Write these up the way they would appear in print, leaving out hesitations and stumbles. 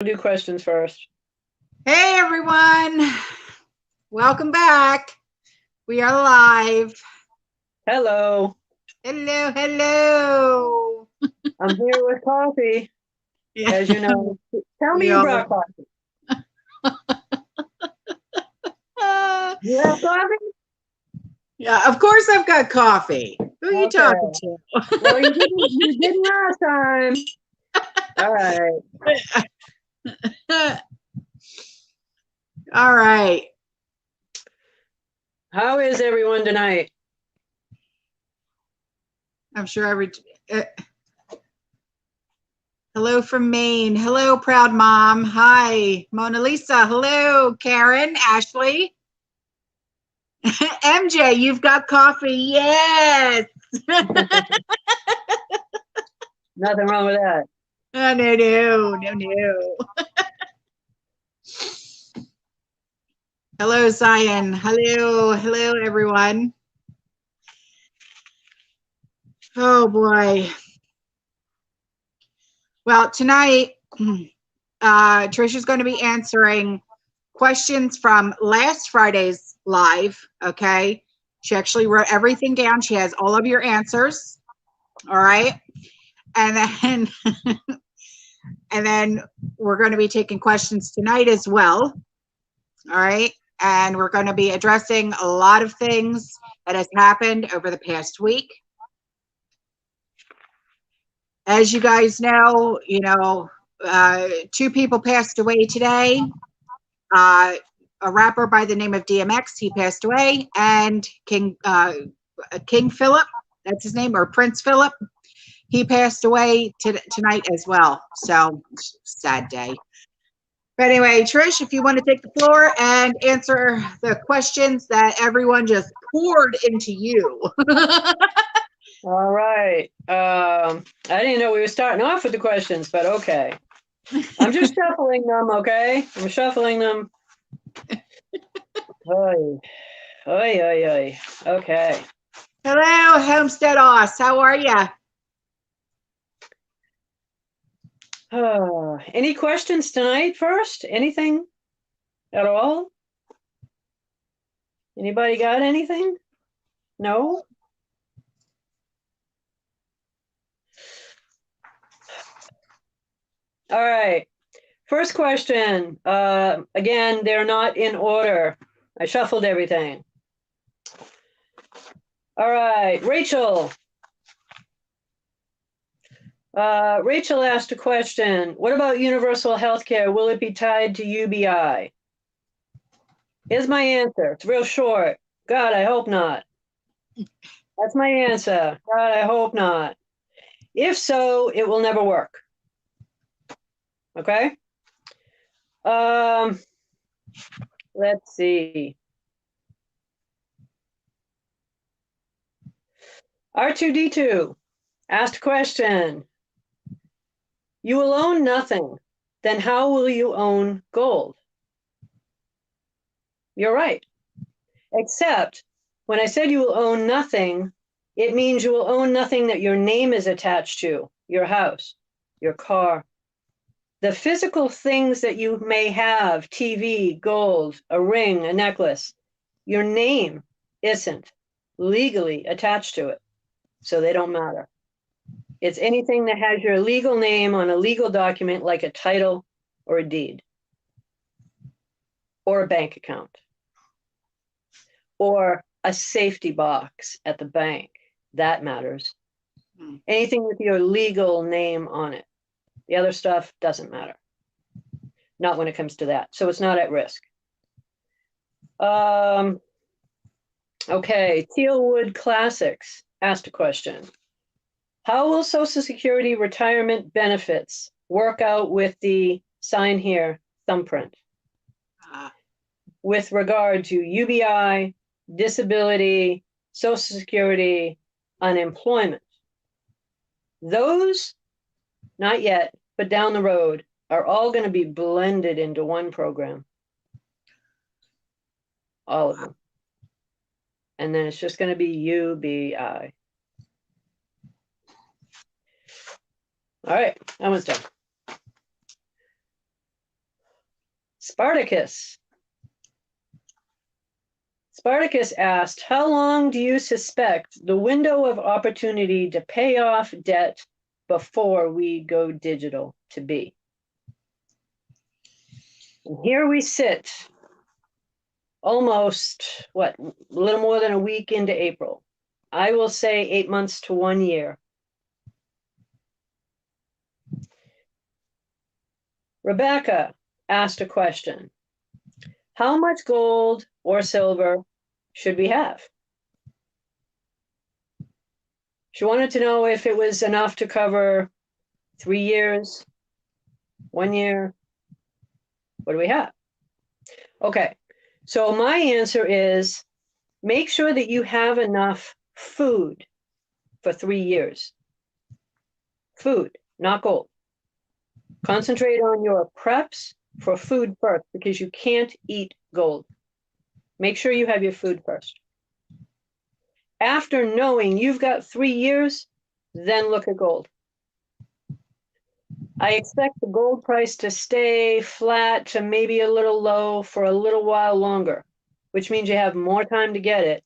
We'll do questions first. Hey everyone, welcome back. We are live. Hello. Hello, hello. I'm here with coffee, Yeah, as you know. Tell me we you all. brought coffee. You have coffee? Yeah, of course I've got coffee. Who are you talking Okay. to? Well, you didn't last time. All right. All right. How is everyone tonight? I'm sure every. Uh, Hello from Maine. Hello, proud mom. Hi, Mona Lisa. Hello, Karen, Ashley. MJ, you've got coffee. Yes. Nothing wrong with that. Oh, no, no, no, no. Hello, Zion. Hello, hello, everyone. Oh boy. Well, tonight, Trish is going to be answering questions from last Friday's live. Okay, she actually wrote everything down. She has all of your answers. All right, and then and then we're going to be taking questions tonight as well. All right. And we're going to be addressing a lot of things that has happened over the past week. As you guys know, two people passed away today. Uh, a rapper by the name of DMX, he passed away, and King Philip, that's his name, or Prince Philip, he passed away tonight as well. So sad day. But anyway, Trish, if you want to take the floor and answer the questions that everyone just poured into you. All right. I didn't know we were starting off with the questions, but okay. I'm just shuffling them, okay? I'm shuffling them. Oy, oy, oy, oy. Okay. Hello, Homestead Oss. How are you? Any questions tonight first? Anything at all? Anybody got anything? No? All right. First question. Again, they're not in order. I shuffled everything. All right. Rachel. Rachel asked a question. What about universal health care? Will it be tied to UBI? Here's my answer. It's real short. God, I hope not. That's my answer. God, I hope not. If so, it will never work. Okay? Um, let's see. R2D2 asked a question. You will own nothing. Then how will you own gold? You're right. Except when I said you will own nothing, it means you will own nothing that your name is attached to, your house, your car. The physical things that you may have, TV, gold, a ring, a necklace, your name isn't legally attached to it, so they don't matter. It's anything that has your legal name on a legal document like a title or a deed or a bank account or a safety box at the bank. That matters. Anything with your legal name on it. The other stuff doesn't matter. Not when it comes to that. So it's not at risk. Okay, Tealwood Classics asked a question. How will Social Security retirement benefits work out with the sign here thumbprint with regard to UBI, disability, Social Security, unemployment? Those, not yet, but down the road, are all going to be blended into one program. All of them. And then it's just going to be UBI. All right, that one's done. Spartacus. Spartacus asked, how long do you suspect the window of opportunity to pay off debt before we go digital to be? And here we sit, almost, a little more than a week into April. I will say 8 months to 1 year. Rebecca asked a question. How much gold or silver should we have? She wanted to know if it was enough to cover 3 years, 1 year. What do we have? Okay, so my answer is make sure that you have enough food for 3 years. Food, not gold. Concentrate on your preps for food first because you can't eat gold. Make sure you have your food first. After knowing you've got 3 years, then look at gold. I expect the gold price to stay flat to maybe a little low for a little while longer, which means you have more time to get it,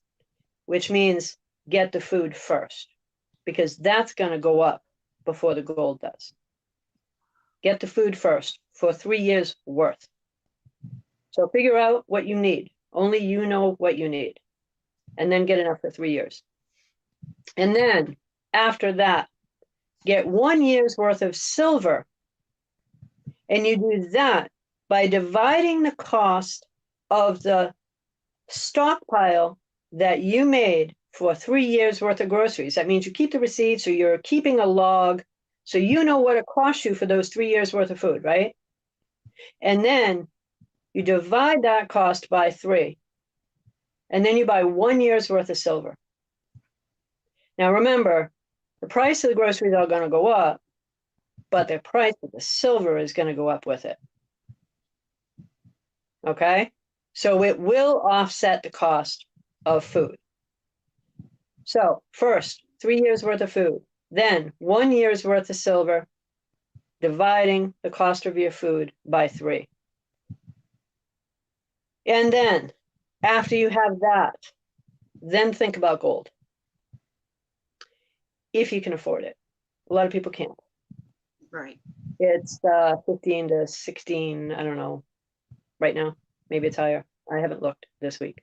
which means get the food first, because that's going to go up before the gold does. Get the food first for 3 years worth. So figure out what you need. Only you know what you need. And then get enough for 3 years. And then after that, get 1 year's worth of silver. And you do that by dividing the cost of the stockpile that you made for 3 years worth of groceries. That means you keep the receipts, or you're keeping a log, so you know what it costs you for those 3 years worth of food, right? And then you divide that cost by 3. And then you buy 1 year's worth of silver. Now remember, the price of the groceries are going to go up, but the price of the silver is going to go up with it. Okay? So it will offset the cost of food. So first, 3 years worth of food, then 1 year's worth of silver, dividing the cost of your food by 3. And then after you have that, then think about gold. If you can afford it. A lot of people can't. Right. It's 15 to 16, I don't know, right now. Maybe it's higher. I haven't looked this week.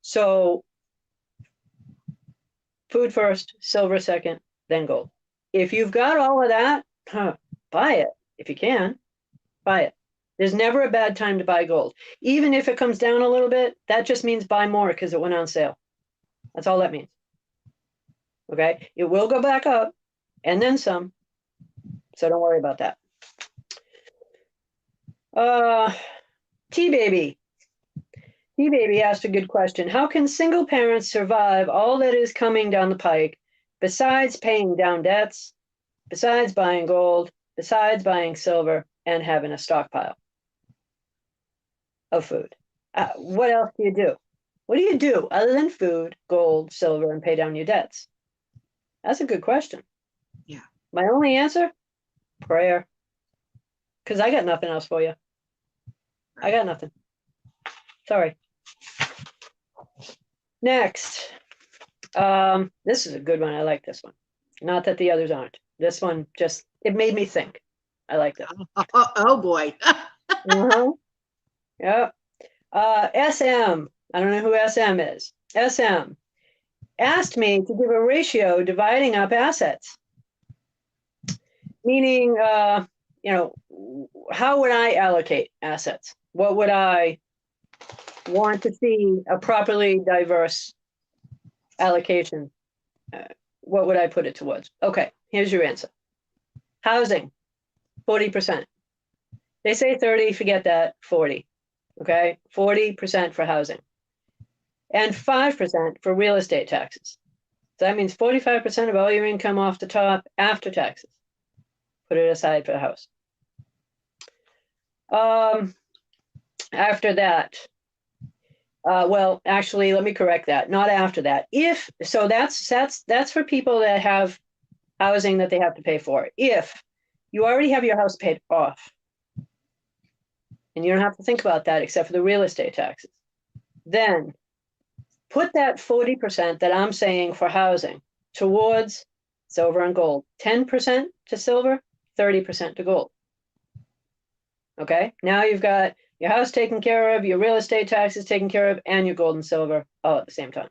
So food first, silver second, then gold. If you've got all of that, buy it. If you can, buy it. There's never a bad time to buy gold. Even if it comes down a little bit, that just means buy more because it went on sale. That's all that means. Okay? It will go back up and then some. So don't worry about that. T-Baby. T-Baby asked a good question. How can single parents survive all that is coming down the pike, besides paying down debts, besides buying gold, besides buying silver, and having a stockpile of food? What else do you do? What do you do other than food, gold, silver, and pay down your debts? That's a good question. Yeah. My only answer? Prayer. Because I got nothing else for you. I got nothing. Sorry. Next. This is a good one. I like this one. Not that the others aren't. This one just, it made me think. I like this. Oh boy. Uh-huh. Yeah. SM. I don't know who SM is. SM asked me to give a ratio dividing up assets. Meaning, how would I allocate assets? What would I want to see a properly diverse allocation? What would I put it towards? Okay, here's your answer. Housing, 40%. They say 30, forget that, 40. Okay, 40% for housing. And 5% for real estate taxes. So that means 45% of all your income off the top after taxes. Put it aside for the house. After that, well, actually, let me correct that. Not after that. So that's for people that have housing that they have to pay for. If you already have your house paid off, and you don't have to think about that except for the real estate taxes. Then put that 40% that I'm saying for housing towards silver and gold. 10% to silver, 30% to gold. Okay, now you've got your house taken care of, your real estate taxes taken care of, and your gold and silver all at the same time.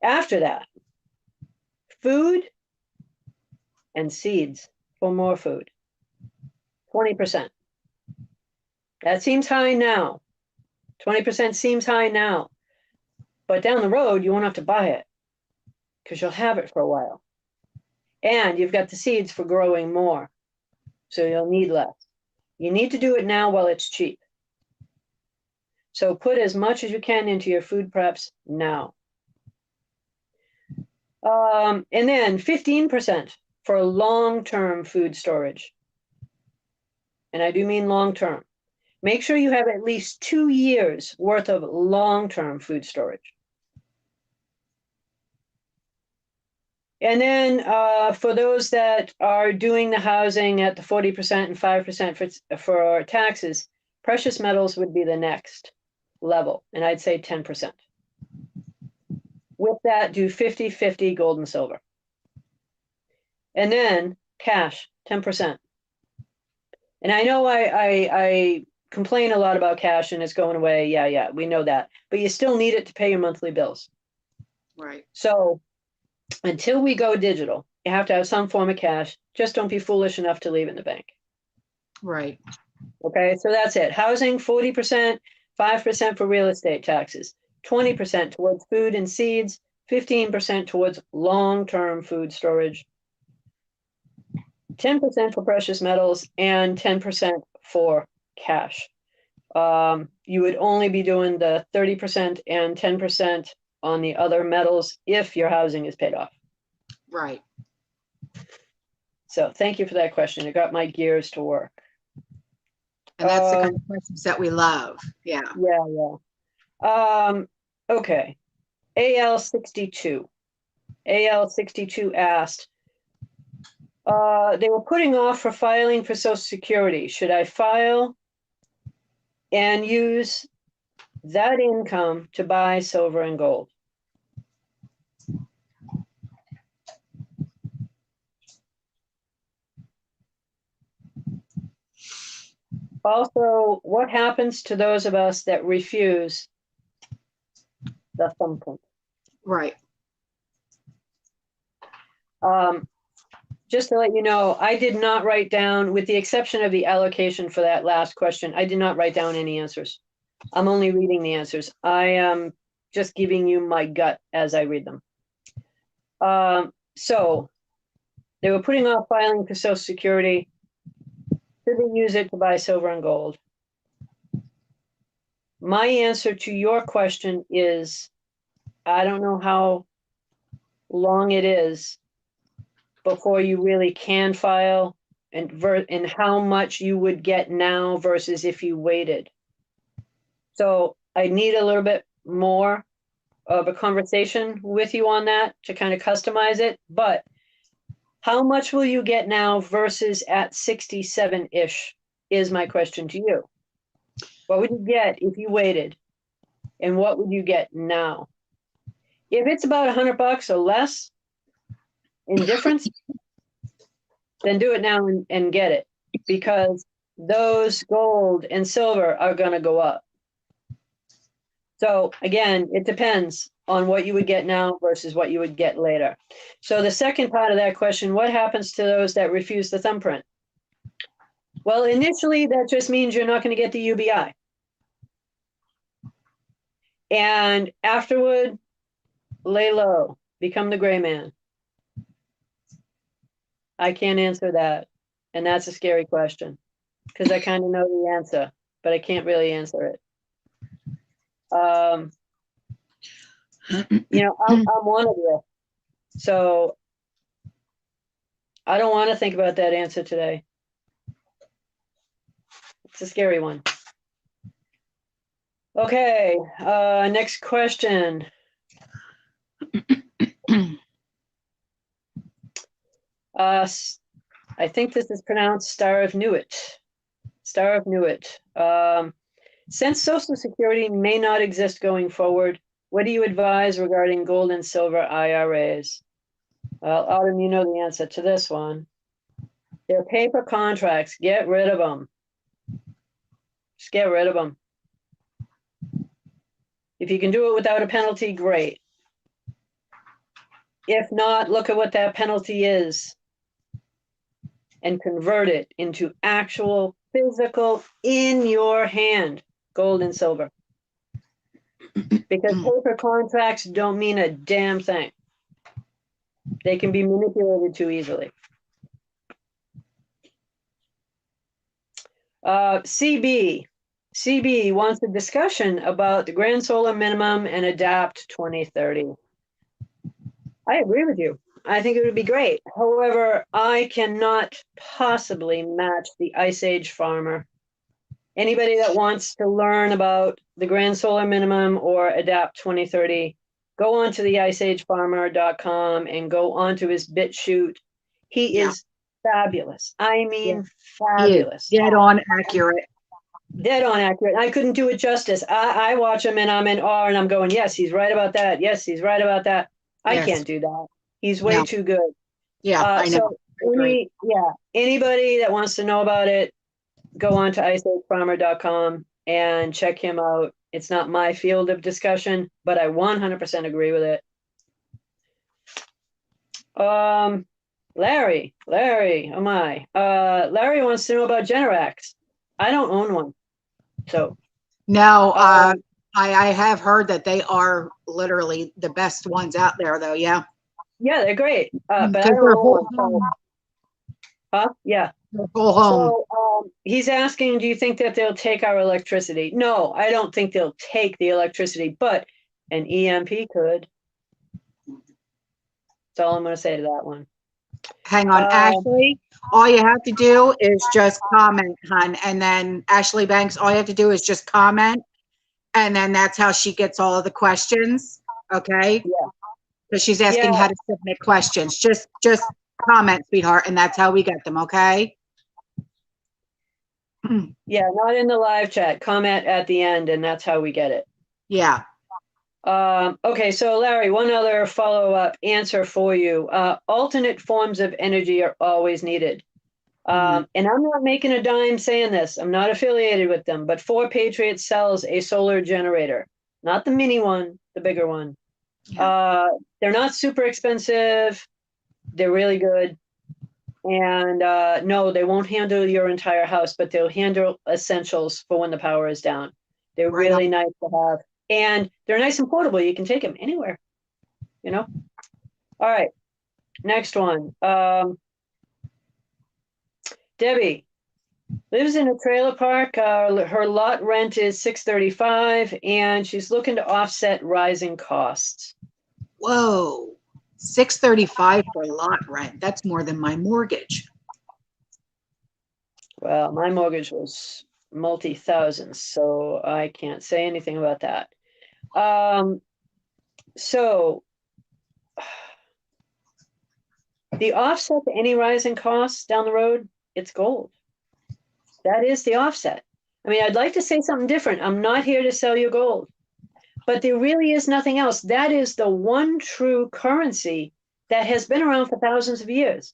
After that, food and seeds for more food, 20%. That seems high now. 20% seems high now. But down the road, you won't have to buy it because you'll have it for a while. And you've got the seeds for growing more, so you'll need less. You need to do it now while it's cheap. So put as much as you can into your food preps now. And then 15% for long-term food storage. And I do mean long-term. Make sure you have at least 2 years worth of long-term food storage. And then for those that are doing the housing at the 40% and 5% for taxes, precious metals would be the next level, and I'd say 10%. With that, do 50-50 gold and silver. And then cash, 10%. And I know I complain a lot about cash and it's going away. Yeah, we know that. But you still need it to pay your monthly bills. Right. So until we go digital, you have to have some form of cash. Just don't be foolish enough to leave it in the bank. Right. Okay, so that's it. Housing, 40%, 5% for real estate taxes, 20% towards food and seeds, 15% towards long-term food storage, 10% for precious metals, and 10% for cash. You would only be doing the 30% and 10% on the other metals if your housing is paid off. Right. So thank you for that question. It got my gears to work. And that's the kind of questions that we love. Yeah. Yeah. Okay. AL62 asked, they were putting off for filing for Social Security. Should I file and use that income to buy silver and gold? Also, what happens to those of us that refuse the thumbprint? Right. Just to let you know, I did not write down, with the exception of the allocation for that last question, I did not write down any answers. I'm only reading the answers. I am just giving you my gut as I read them. So they were putting off filing for Social Security. Should they use it to buy silver and gold? My answer to your question is, I don't know how long it is before you really can file, and how much you would get now versus if you waited. So I need a little bit more of a conversation with you on that to kind of customize it. But how much will you get now versus at 67-ish is my question to you. What would you get if you waited? And what would you get now? If it's about $100 or less in difference, then do it now and get it, because those gold and silver are going to go up. So again, it depends on what you would get now versus what you would get later. So the second part of that question, what happens to those that refuse the thumbprint? Well, initially, that just means you're not going to get the UBI. And afterward, lay low, become the gray man. I can't answer that. And that's a scary question because I kind of know the answer, but I can't really answer it. You know, I'm one of you. So I don't want to think about that answer today. It's a scary one. Okay, next question. I think this is pronounced Star of Newitt. Star of Newitt. Since Social Security may not exist going forward, what do you advise regarding gold and silver IRAs? Well, Autumn, you know the answer to this one. They're paper contracts. Get rid of them. Just get rid of them. If you can do it without a penalty, great. If not, look at what that penalty is and convert it into actual physical in your hand gold and silver. Because paper contracts don't mean a damn thing. They can be manipulated too easily. CB wants a discussion about the grand solar minimum and adapt 2030. I agree with you. I think it would be great. However, I cannot possibly match the Ice Age farmer. Anybody that wants to learn about the grand solar minimum or adapt 2030, go on to the iceagefarmer.com and go onto his BitChute. He is fabulous. I mean, fabulous. Dead on accurate. Dead on accurate. I couldn't do it justice. I watch him and I'm in awe and I'm going, yes, he's right about that. Yes, he's right about that. I can't do that. He's way too good. Yeah, I know. So anybody that wants to know about it, go on to iceagefarmer.com and check him out. It's not my field of discussion, but I 100% agree with it. Larry, oh my. Larry wants to know about Generacs. I don't own one. So no, I have heard that they are literally the best ones out there, though. Yeah, they're great. But I don't own one. Huh? Yeah. Go home. So he's asking, do you think that they'll take our electricity? No, I don't think they'll take the electricity, but an EMP could. That's all I'm going to say to that one. Hang on, Ashley. All you have to do is just comment, hon. And then Ashley Banks, all you have to do is just comment. And then that's how she gets all of the questions. Okay? Yeah. So she's asking how to submit questions. Just comment, sweetheart, and that's how we get them, okay? Yeah, not in the live chat. Comment at the end, and that's how we get it. Yeah. Okay, so Larry, one other follow-up answer for you. Alternate forms of energy are always needed. And I'm not making a dime saying this. I'm not affiliated with them, but 4 Patriot sells a solar generator. Not the mini one, the bigger one. Yeah. They're not super expensive. They're really good. And no, they won't handle your entire house, but they'll handle essentials for when the power is down. They're really nice to have. And they're nice and portable. You can take them anywhere, you know? All right, next one. Debbie lives in a trailer park. Her lot rent is $635, and she's looking to offset rising costs. Whoa, $635 for lot rent. That's more than my mortgage. Well, my mortgage was multi-thousands, so I can't say anything about that. So the offset to any rising costs down the road, it's gold. That is the offset. I mean, I'd like to say something different. I'm not here to sell you gold, but there really is nothing else. That is the one true currency that has been around for thousands of years.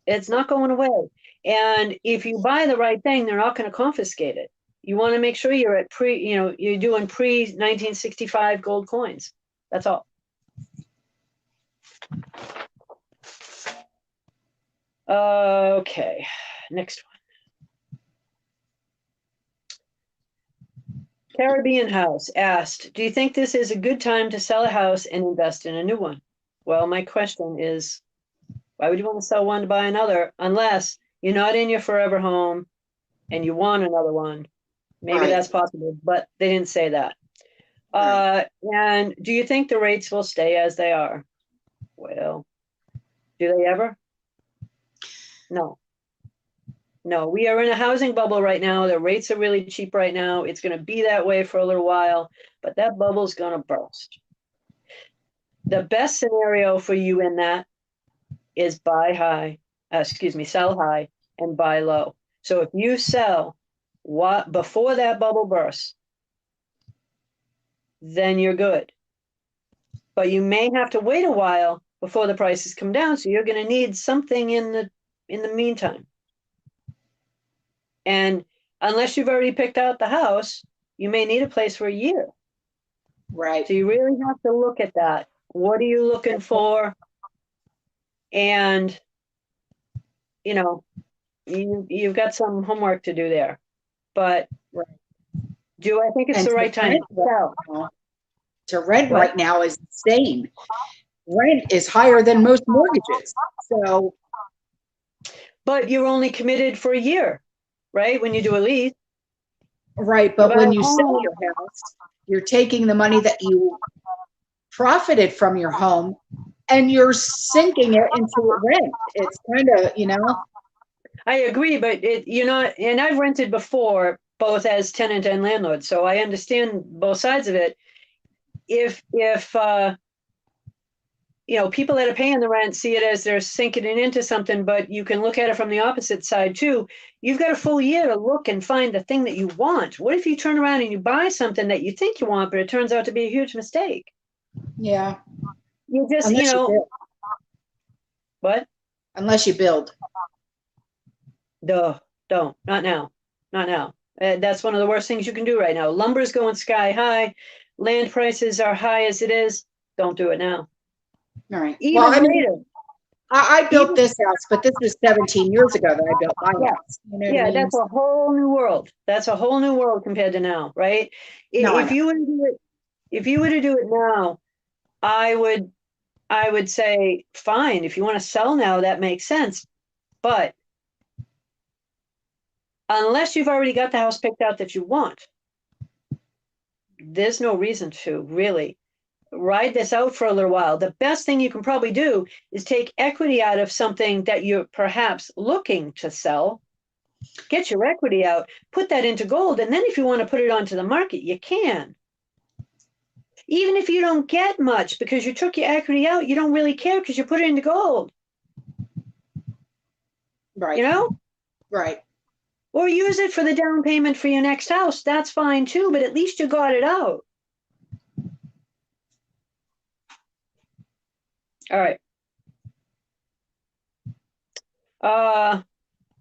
It's not going away. And if you buy the right thing, they're not going to confiscate it. You want to make sure you're at you're doing pre-1965 gold coins. That's all. Okay, next one. Caribbean House asked, do you think this is a good time to sell a house and invest in a new one? Well, my question is, why would you want to sell one to buy another unless you're not in your forever home and you want another one? Maybe that's possible, but they didn't say that. And do you think the rates will stay as they are? Well, do they ever? No. No, we are in a housing bubble right now. The rates are really cheap right now. It's going to be that way for a little while, but that bubble's going to burst. The best scenario for you in that is sell high and buy low. So if you sell before that bubble bursts, then you're good. But you may have to wait a while before the prices come down. So you're going to need something in the meantime. And unless you've already picked out the house, you may need a place for a year. Right. So you really have to look at that. What are you looking for? And, you know, you've got some homework to do there. But Right. do I think it's And the right time to sell? To rent What? right now is insane. Rent is higher than most mortgages. So, But you're only committed for a year, right? When you do a lease. right. But when you sell your house, you're taking the money that you profited from your home and you're sinking it into rent. It's kind of, I agree, but you're not, and I've rented before, both as tenant and landlord, so I understand both sides of it. If people that are paying the rent see it as they're sinking it into something, but you can look at it from the opposite side too. You've got a full year to look and find the thing that you want. What if you turn around and you buy something that you think you want, but it turns out to be a huge mistake? yeah. You just, Unless you build. What? Unless you build. Duh, don't, not now, not now. That's one of the worst things you can do right now. Lumber's going sky high. Land prices are high as it is. Don't do it now. All right. Even Well, I mean, later. I built this house, but this was 17 years ago that I built my Yeah. house. You know what I mean? That's a whole new world. That's a whole new world compared to now, right? No, I If know. you were to do it, if you were to do it now, I would say, fine. If you want to sell now, that makes sense. But unless you've already got the house picked out that you want, there's no reason to really ride this out for a little while. The best thing you can probably do is take equity out of something that you're perhaps looking to sell. Get your equity out, put that into gold, and then if you want to put it onto the market, you can. Even if you don't get much because you took your equity out, you don't really care because you put it into gold. Right. Right. Or use it for the down payment for your next house. That's fine too, but at least you got it out. All right.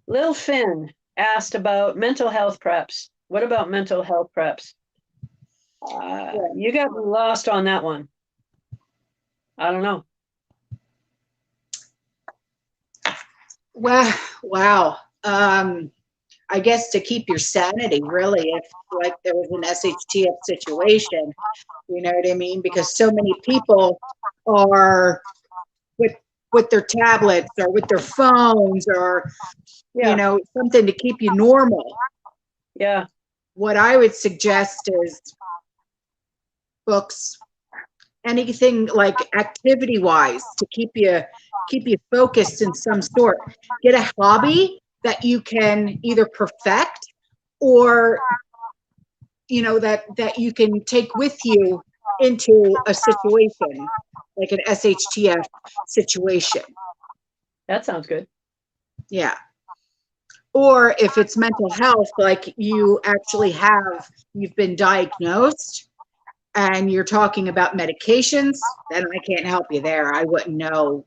Lil Finn asked about mental health preps. What about mental health preps? You got lost on that one. I don't know. Well, wow. I guess to keep your sanity, really, if like there was an SHTF situation, you know what I mean? Because so many people are with their tablets or with their phones or something to keep you normal. Yeah. What I would suggest is books, anything like activity wise to keep you focused in some sort. Get a hobby that you can either perfect or that you can take with you into a situation like an SHTF situation. That sounds good. Yeah. Or if it's mental health, like you've been diagnosed and you're talking about medications, then I can't help you there. I wouldn't know.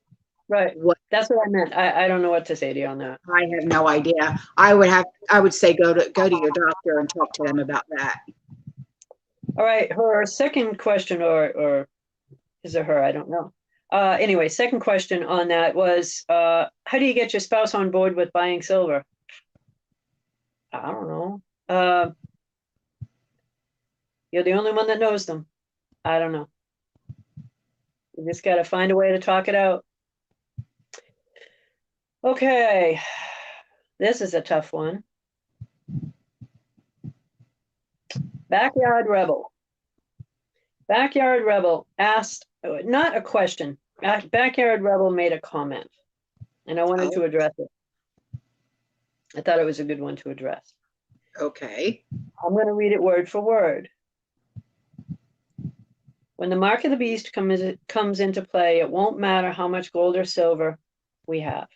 Right. That's what I meant. I don't know what to say to you on that. I have no idea. I would say go to your doctor and talk to them about that. All right. Her second question, or is it her? I don't know. Anyway, second question on that was, how do you get your spouse on board with buying silver? I don't know. You're the only one that knows them. I don't know. You just got to find a way to talk it out. Okay. This is a tough one. Backyard Rebel. Backyard Rebel asked, not a question. Backyard Rebel made a comment, and I wanted to address it. I thought it was a good one to address. Okay. I'm going to read it word for word. When the mark of the beast comes into play, it won't matter how much gold or silver we have.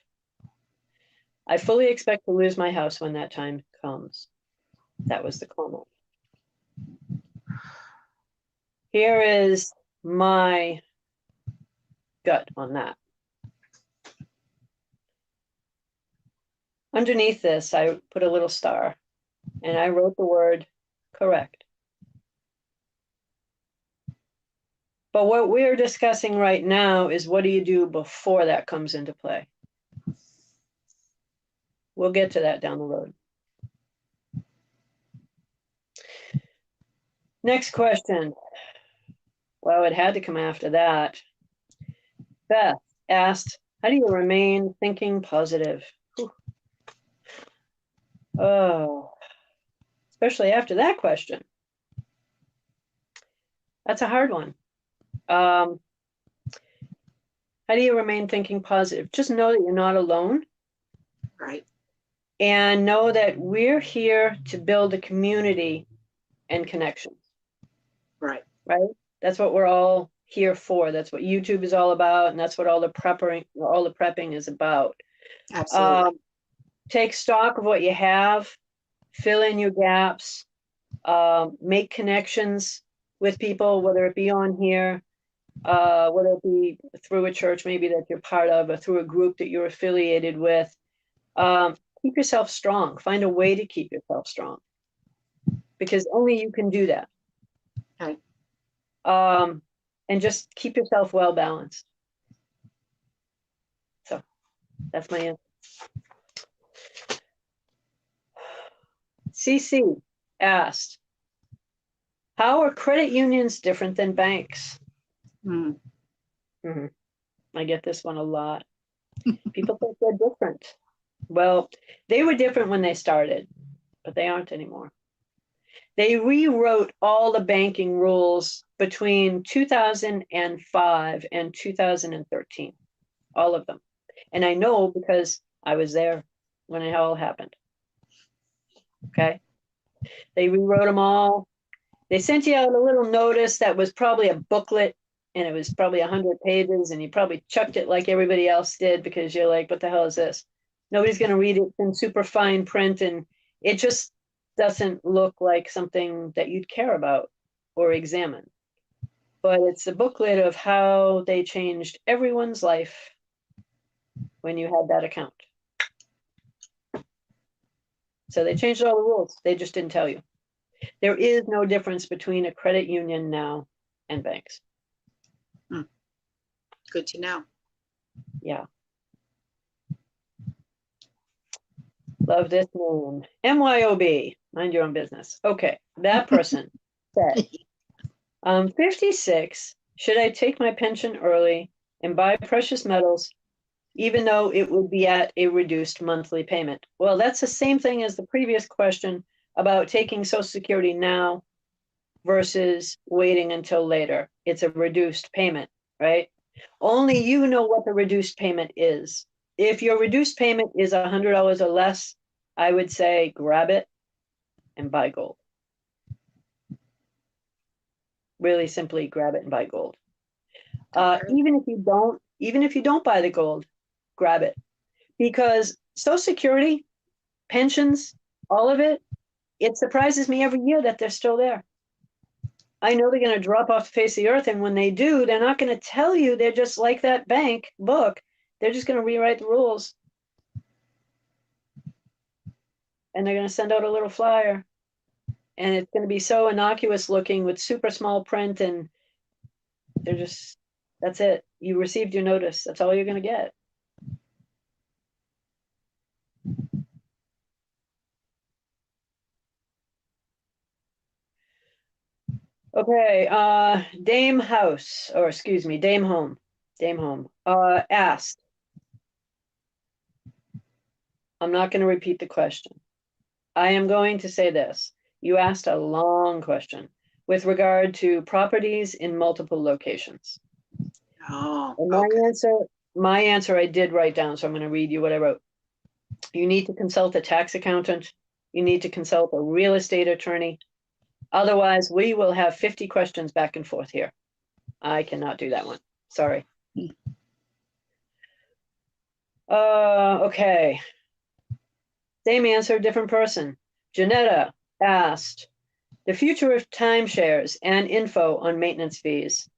I fully expect to lose my house when that time comes. That was the comment. Here is my gut on that. Underneath this, I put a little star and I wrote the word correct. But what we're discussing right now is what do you do before that comes into play? We'll get to that down the road. Next question. Well, it had to come after that. Beth asked, how do you remain thinking positive? Whew. Oh, especially after that question. That's a hard one. How do you remain thinking positive? Just know that you're not alone. Right. And know that we're here to build a community and connections. Right. Right? That's what we're all here for. That's what YouTube is all about, and that's what all the prepping is about. Absolutely. Take stock of what you have, fill in your gaps, make connections with people, whether it be on here, whether it be through a church maybe that you're part of, or through a group that you're affiliated with. Keep yourself strong. Find a way to keep yourself strong, because only you can do that. Okay. And just keep yourself well balanced. So that's my answer. CC asked, how are credit unions different than banks? I get this one a lot. People think they're different. Well, they were different when they started, but they aren't anymore. They rewrote all the banking rules between 2005 and 2013, all of them. And I know because I was there when it all happened. Okay. They rewrote them all. They sent you out a little notice that was probably a booklet, and it was probably 100 pages, and you probably chucked it like everybody else did because you're like, what the hell is this? Nobody's going to read it in super fine print, and it just doesn't look like something that you'd care about or examine. But it's a booklet of how they changed everyone's life when you had that account. So they changed all the rules. They just didn't tell you. There is no difference between a credit union now and banks. Good to know. Yeah. Love this name. MYOB, mind your own business. Okay, that person said, I'm 56. Should I take my pension early and buy precious metals, even though it would be at a reduced monthly payment? Well, that's the same thing as the previous question about taking Social Security now versus waiting until later. It's a reduced payment, right? Only you know what the reduced payment is. If your reduced payment is $100 or less, I would say grab it and buy gold. Really simply grab it and buy gold. Even if you don't buy the gold, grab it. Because Social Security, pensions, all of it, it surprises me every year that they're still there. I know they're going to drop off the face of the earth, and when they do, they're not going to tell you. They're just like that bank book. They're just going to rewrite the rules. And they're going to send out a little flyer. And it's going to be so innocuous looking with super small print, and they're just, that's it. You received your notice. That's all you're going to get. Okay, Dame Home asked, I'm not going to repeat the question. I am going to say this. You asked a long question with regard to properties in multiple locations. Oh, and okay. my answer I did write down, so I'm going to read you what I wrote. You need to consult a tax accountant. You need to consult a real estate attorney. Otherwise, we will have 50 questions back and forth here. I cannot do that one. Sorry. Okay. Same answer, different person. Janetta, asked, the future of timeshares and info on maintenance fees.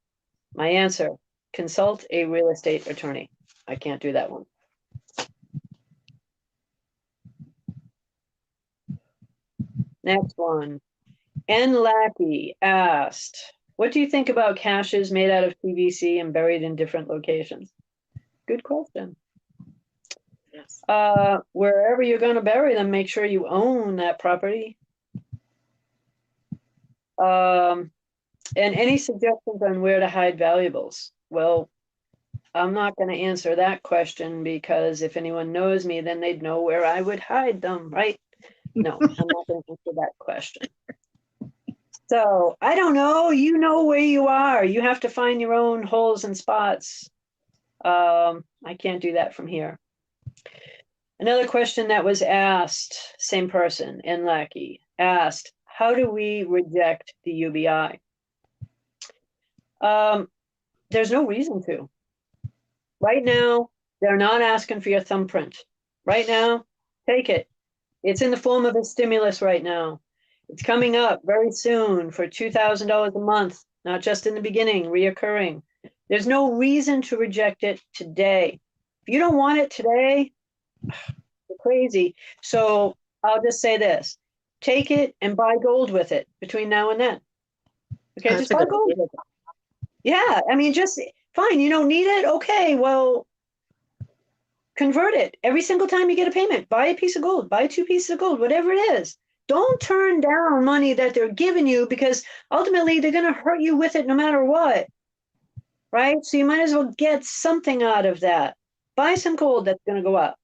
My answer, consult a real estate attorney. I can't do that one. Next one. N. Lackey asked, what do you think about caches made out of PVC and buried in different locations? Good question. Yes. Wherever you're going to bury them, make sure you own that property. And any suggestions on where to hide valuables? Well, I'm not going to answer that question because if anyone knows me, then they'd know where I would hide them, right? No, I'm not going to answer that question. So I don't know. You know where you are. You have to find your own holes and spots. I can't do that from here. Another question that was asked, same person, N. Lackey, asked, how do we reject the UBI? There's no reason to. Right now, they're not asking for your thumbprint. Right now, take it. It's in the form of a stimulus right now. It's coming up very soon for $2,000 a month, not just in the beginning, reoccurring. There's no reason to reject it today. If you don't want it today, you're crazy. So I'll just say this. Take it and buy gold with it between now and then. Okay, That's just a buy good gold idea. with it. Yeah, I mean, just fine. You don't need it. Okay, well, convert it every single time you get a payment. Buy a piece of gold, buy 2 pieces of gold, whatever it is. Don't turn down money that they're giving you because ultimately they're going to hurt you with it no matter what. Right? So you might as well get something out of that. Buy some gold that's going to go up.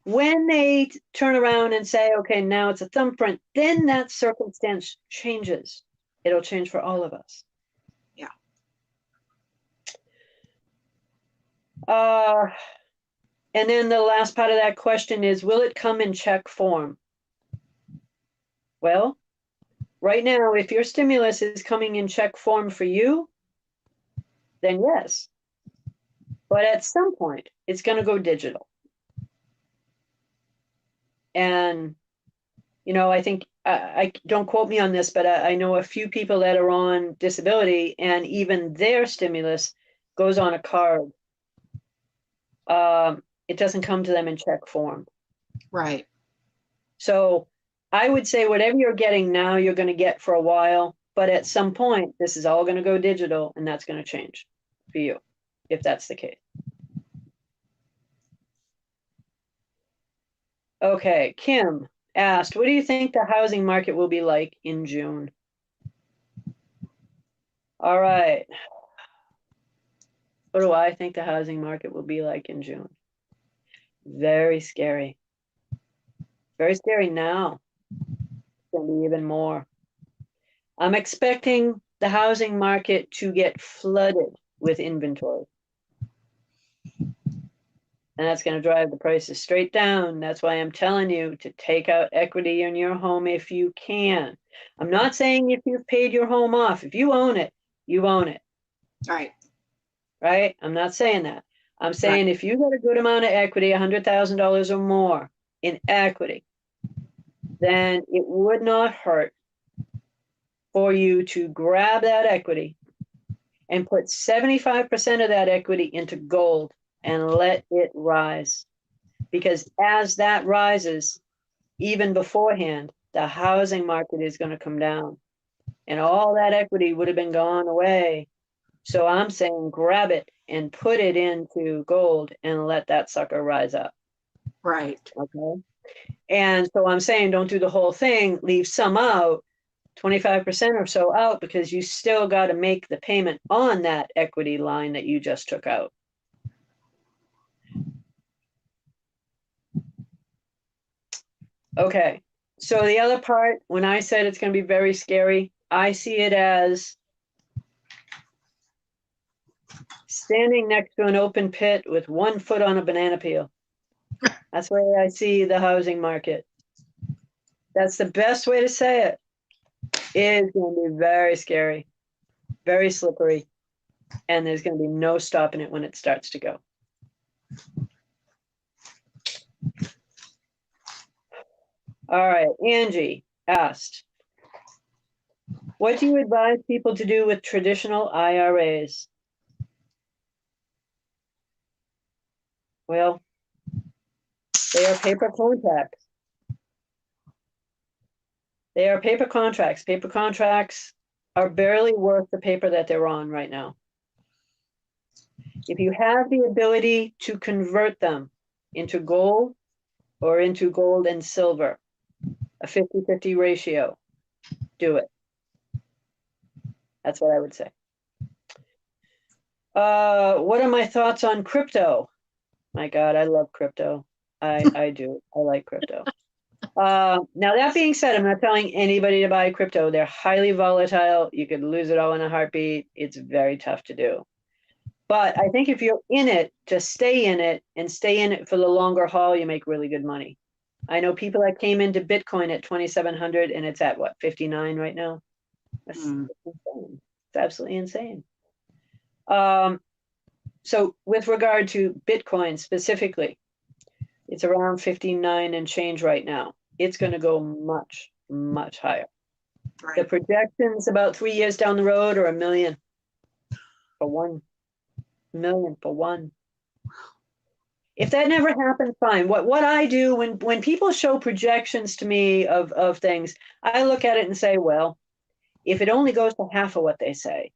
When they turn around and say, okay, now it's a thumbprint, then that circumstance changes. It'll change for all of us. Yeah. And then the last part of that question is, will it come in check form? Well, right now, if your stimulus is coming in check form for you, then yes. But at some point, it's going to go digital. And, you know, I think, I don't quote me on this, but I know a few people that are on disability and even their stimulus goes on a card. It doesn't come to them in check form. Right. So I would say whatever you're getting now, you're going to get for a while. But at some point, this is all going to go digital, and that's going to change for you, if that's the case. Okay, Kim asked, what do you think the housing market will be like in June? All right. What do I think the housing market will be like in June? Very scary. Very scary now. It's going to be even more. I'm expecting the housing market to get flooded with inventory. And that's going to drive the prices straight down. That's why I'm telling you to take out equity in your home if you can. I'm not saying if you've paid your home off. If you own it, you own it. Right. Right? I'm not saying that. I'm saying if you got a good amount of equity, $100,000 or more in equity, then it would not hurt for you to grab that equity and put 75% of that equity into gold and let it rise. Because as that rises, even beforehand, the housing market is going to come down and all that equity would have been gone away. So I'm saying grab it and put it into gold and let that sucker rise up. Right. Okay. And so I'm saying don't do the whole thing, leave some out, 25% or so out, because you still got to make the payment on that equity line that you just took out. Okay, so the other part, when I said it's going to be very scary, I see it as standing next to an open pit with 1 foot on a banana peel. That's the way I see the housing market. That's the best way to say it. It is going to be very scary, very slippery, and there's going to be no stopping it when it starts to go. All right. Angie asked, what do you advise people to do with traditional IRAs? Well, they are paper contracts. They are paper contracts. Paper contracts are barely worth the paper that they're on right now. If you have the ability to convert them into gold or into gold and silver, a 50-50 ratio, do it. That's what I would say. What are my thoughts on crypto? My God, I love crypto. I do. I like crypto. Now, that being said, I'm not telling anybody to buy crypto. They're highly volatile. You could lose it all in a heartbeat. It's very tough to do. But I think if you're in it, to stay in it and stay in it for the longer haul, you make really good money. I know people that came into Bitcoin at 2,700 and it's at what, 59 right now? That's insane. It's absolutely insane. So with regard to Bitcoin specifically, it's around 59 and change right now. It's going to go much, much higher. Right. The projections about 3 years down the road are 1 million for one. 1 million for one. If that never happens, fine. What I do when people show projections to me of things, I look at it and say, well, if it only goes to half of what they say,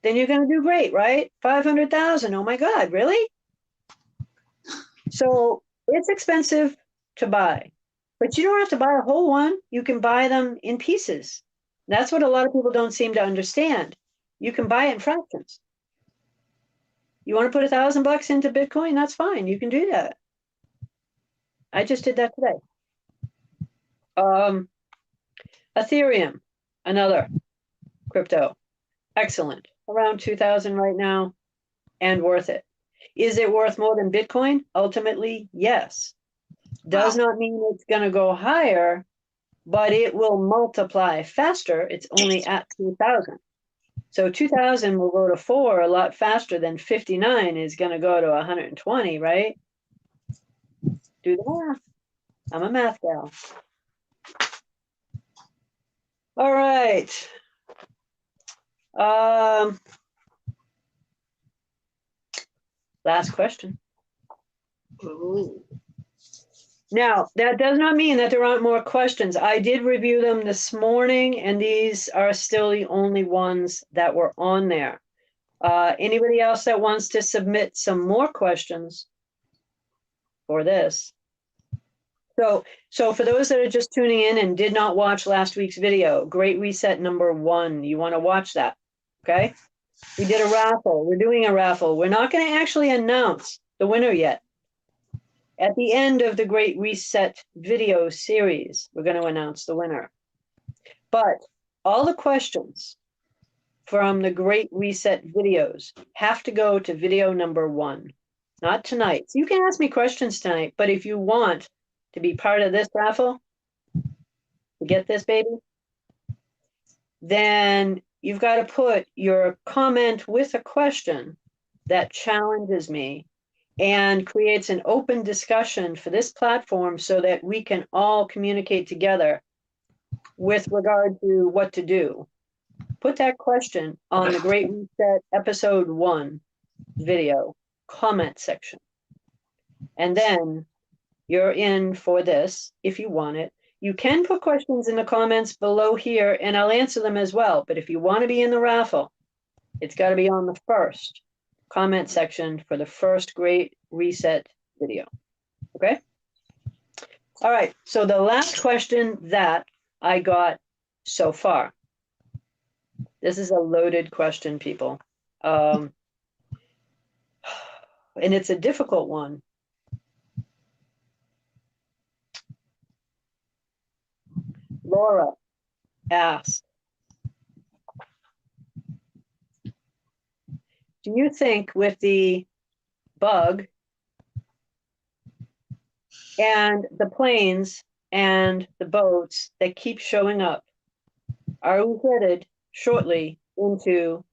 then you're going to do great, right? 500,000. Oh my God, really? So it's expensive to buy, but you don't have to buy a whole one. You can buy them in pieces. That's what a lot of people don't seem to understand. You can buy it in fractions. You want to put $1,000 into Bitcoin? That's fine. You can do that. I just did that today. Ethereum, another crypto. Excellent. Around 2,000 right now and worth it. Is it worth more than Bitcoin? Ultimately, yes. Does not mean it's going to go higher, but it will multiply faster. It's only at 2,000. So 2,000 will go to 4 a lot faster than 59 is going to go to 120, right? Do the math. I'm a math gal. All right. Last question. Ooh. Now, that does not mean that there aren't more questions. I did review them this morning, and these are still the only ones that were on there. Anybody else that wants to submit some more questions for this? So for those that are just tuning in and did not watch last week's video, Great Reset #1, you want to watch that, okay? We did a raffle. We're doing a raffle. We're not going to actually announce the winner yet. At the end of the Great Reset video series, we're going to announce the winner. But all the questions from the Great Reset videos have to go to video #1, not tonight. So you can ask me questions tonight, but if you want to be part of this raffle, to get this baby, then you've got to put your comment with a question that challenges me and creates an open discussion for this platform so that we can all communicate together with regard to what to do. Put that question on the Great Reset episode 1 video comment section. And then you're in for this if you want it. You can put questions in the comments below here and I'll answer them as well. But if you want to be in the raffle, it's got to be on the first comment section for the first Great Reset video. Okay? All right. So the last question that I got so far. This is a loaded question, people. And it's a difficult one. Laura asked, do you think with the bug and the planes and the boats that keep showing up, are we headed shortly into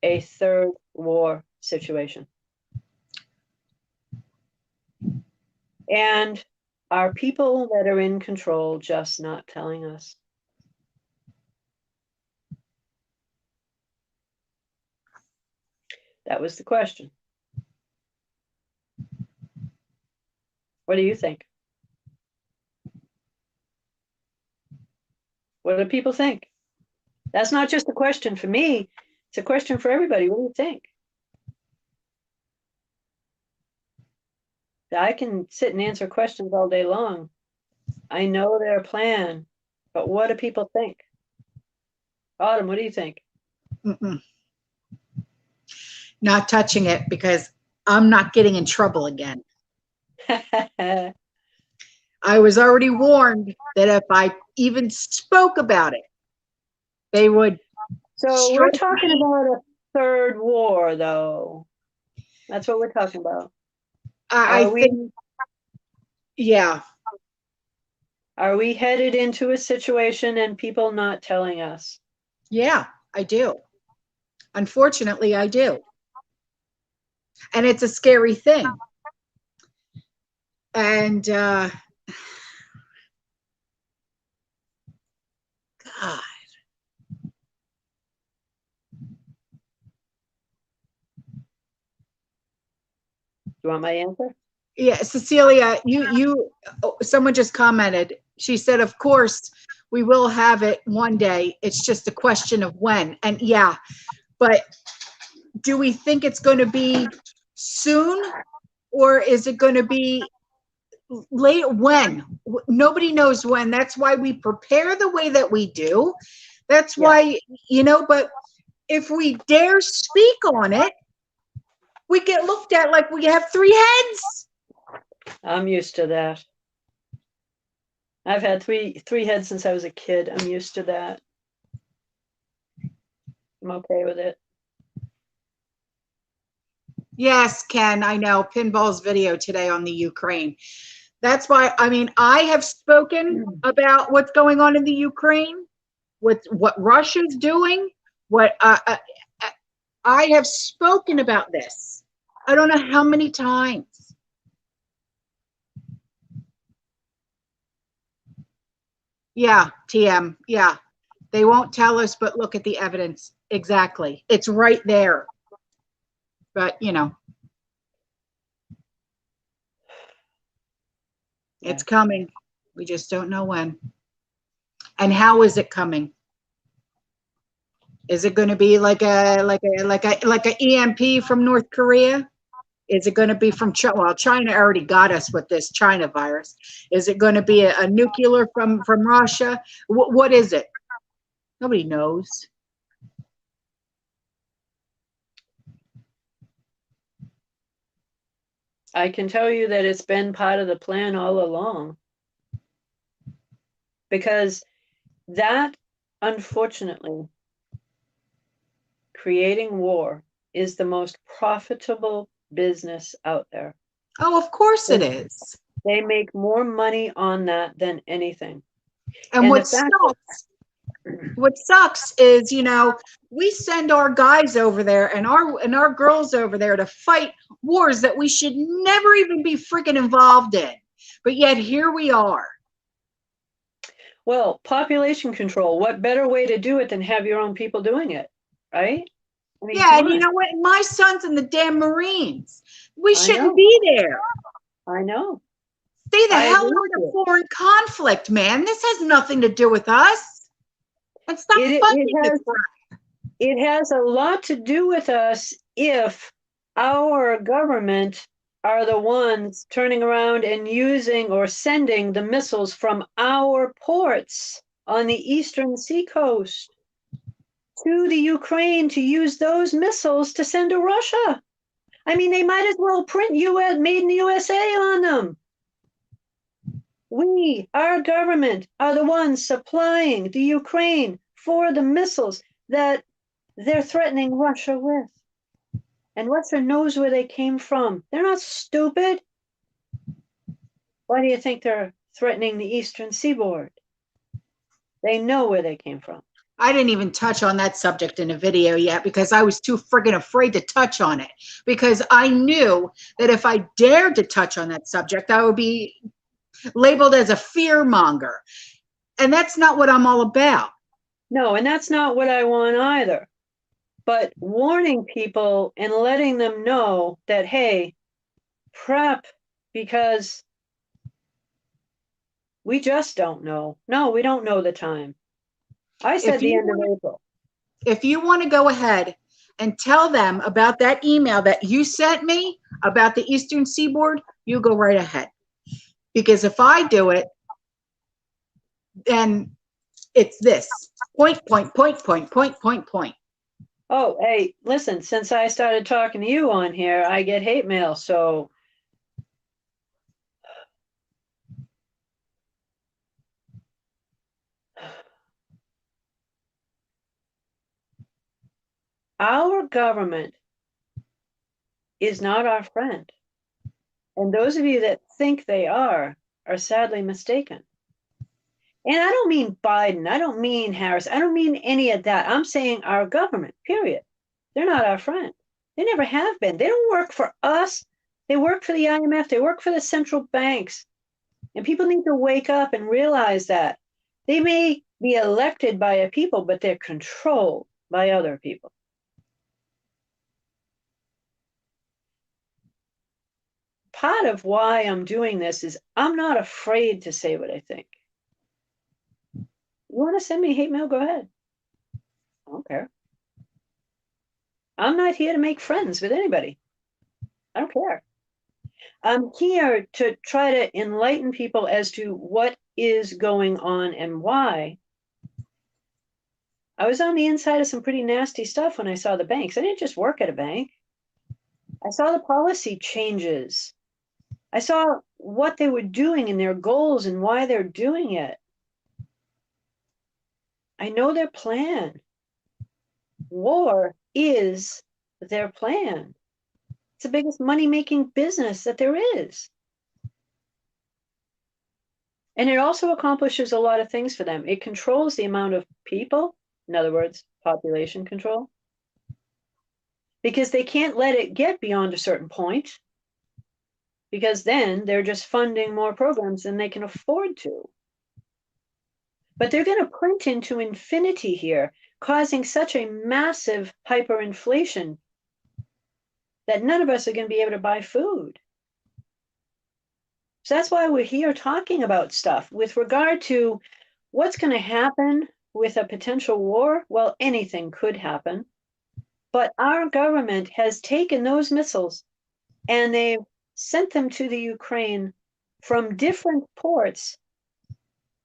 a third war situation? And Are people that are in control just not telling us? That was the question. What do you think? What do people think? That's not just a question for me. It's a question for everybody. What do you think? I can sit and answer questions all day long. I know their plan, but what do people think? Autumn, what do you think? Mm-mm. Not touching it because I'm not getting in trouble again. I was already warned that if I even spoke about it, they would. So we're talking about a third war, though. That's what we're talking about. I think, yeah. Are we headed into a situation and people not telling us? Yeah, I do. Unfortunately, I do. And it's a scary thing. And God. You want my answer? Yeah, Cecilia, someone just commented. She said, of course, we will have it one day. It's just a question of when. And yeah, but do we think it's going to be soon, or is it going to be late? When? Nobody knows when. That's why we prepare the way that we do. That's why, but if we dare speak on it, we get looked at like we have three heads. I'm used to that. I've had three heads since I was a kid. I'm used to that. I'm okay with it. Yes, Ken, I know. Pinball's video today on the Ukraine. That's why, I mean, I have spoken about what's going on in the Ukraine, with what Russia's doing, what I have spoken about this. I don't know how many times. Yeah, TM. Yeah. They won't tell us, but look at the evidence. Exactly. It's right there. But, it's coming. We just don't know when. And how is it coming? Is it going to be like a EMP from North Korea? Is it going to be from China? Well, China already got us with this China virus. Is it going to be a nuclear from Russia? What is it? Nobody knows. I can tell you that it's been part of the plan all along. Because that, unfortunately, creating war is the most profitable business out there. Oh, of course it is. They make more money on that than anything. And what sucks is, we send our guys over there and our girls over there to fight wars that we should never even be freaking involved in. But yet here we are. Well, population control, what better way to do it than have your own people doing it, right? I mean, yeah, and you know what? My son's in the damn Marines. We shouldn't be there. I know. Stay the hell out of foreign conflict, man. This has nothing to do with us. And stop funding this crap. It has a lot to do with us if our government are the ones turning around and using or sending the missiles from our ports on the eastern seacoast to the Ukraine to use those missiles to send to Russia. I mean, they might as well print US, made in the USA on them. We, our government, are the ones supplying the Ukraine for the missiles that they're threatening Russia with. And Russia knows where they came from. They're not stupid. Why do you think they're threatening the eastern seaboard? They know where they came from. I didn't even touch on that subject in a video yet because I was too friggin' afraid to touch on it, because I knew that if I dared to touch on that subject, I would be labeled as a fear monger. And that's not what I'm all about. No, and that's not what I want either. But warning people and letting them know that, hey, prep, because we just don't know. No, we don't know the time. I said the end of April. If you want to go ahead and tell them about that email that you sent me about the Eastern Seaboard, you go right ahead. Because if I do it, then it's this. Point, point, point, point, point, point, point. Oh, hey, listen, since I started talking to you on here, I get hate mail. So our government is not our friend. And those of you that think they are sadly mistaken. And I don't mean Biden. I don't mean Harris. I don't mean any of that. I'm saying our government, period. They're not our friend. They never have been. They don't work for us. They work for the IMF. They work for the central banks. And people need to wake up and realize that they may be elected by a people, but they're controlled by other people. Part of why I'm doing this is I'm not afraid to say what I think. You want to send me hate mail? Go ahead. I don't care. I'm not here to make friends with anybody. I don't care. I'm here to try to enlighten people as to what is going on and why. I was on the inside of some pretty nasty stuff when I saw the banks. I didn't just work at a bank. I saw the policy changes. I saw what they were doing and their goals and why they're doing it. I know their plan. War is their plan. It's the biggest money-making business that there is. And it also accomplishes a lot of things for them. It controls the amount of people, in other words, population control, because they can't let it get beyond a certain point, because then they're just funding more programs than they can afford to. But they're going to print into infinity here, causing such a massive hyperinflation that none of us are going to be able to buy food. So that's why we're here talking about stuff with regard to what's going to happen with a potential war. Well, anything could happen. But our government has taken those missiles and they've sent them to the Ukraine from different ports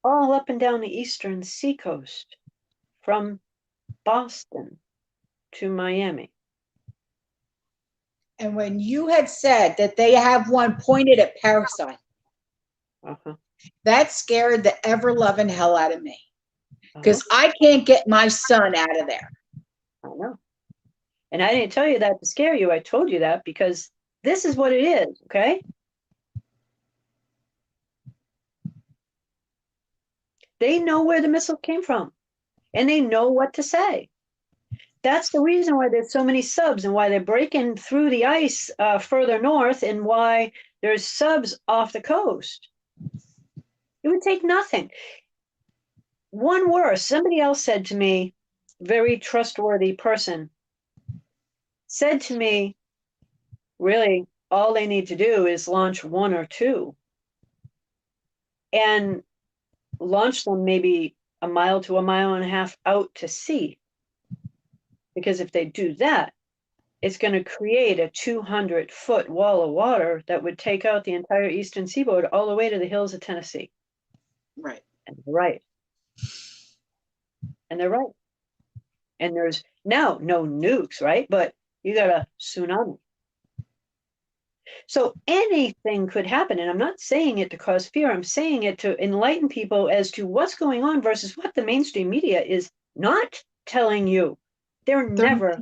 all up and down the eastern seacoast, from Boston to Miami. And when you had said that they have one pointed at Parasite, that scared the ever-loving hell out of me. Because I can't get my son out of there. I know. And I didn't tell you that to scare you. I told you that because this is what it is, okay? They know where the missile came from, and they know what to say. That's the reason why there's so many subs and why they're breaking through the ice further north and why there's subs off the coast. It would take nothing. One worse, somebody else said to me, very trustworthy person, said to me, really, all they need to do is launch one or two and launch them maybe a mile to a mile and a half out to sea. Because if they do that, it's going to create a 200-foot wall of water that would take out the entire eastern seaboard all the way to the hills of Tennessee. Right. And they're right. And they're right. And there's now no nukes, right? But you got a tsunami. So anything could happen. And I'm not saying it to cause fear. I'm saying it to enlighten people as to what's going on versus what the mainstream media is not telling you. They would never,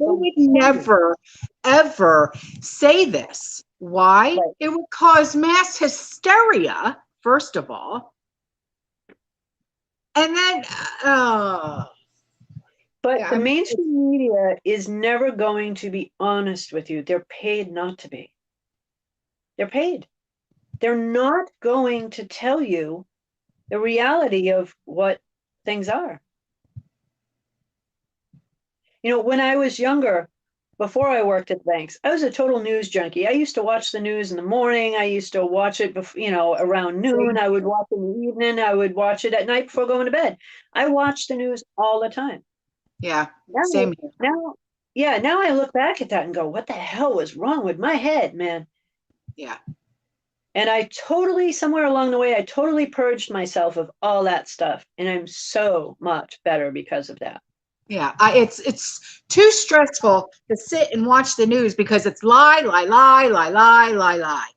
ever say this. Why? Right. It would cause mass hysteria, first of all. And then, but the mainstream media is never going to be honest with you. They're paid not to be. They're paid. They're not going to tell you the reality of what things are. You know, when I was younger, before I worked at banks, I was a total news junkie. I used to watch the news in the morning. I used to watch it, you know, around noon. I would watch it in the evening. I would watch it at night before going to bed. I watched the news all the time. Yeah, Now, same here. now I look back at that and go, what the hell was wrong with my head, man? Yeah. And I totally, somewhere along the way, I totally purged myself of all that stuff. And I'm so much better because of that. Yeah, it's too stressful to sit and watch the news because it's lie, lie, lie, lie, lie, lie, lie.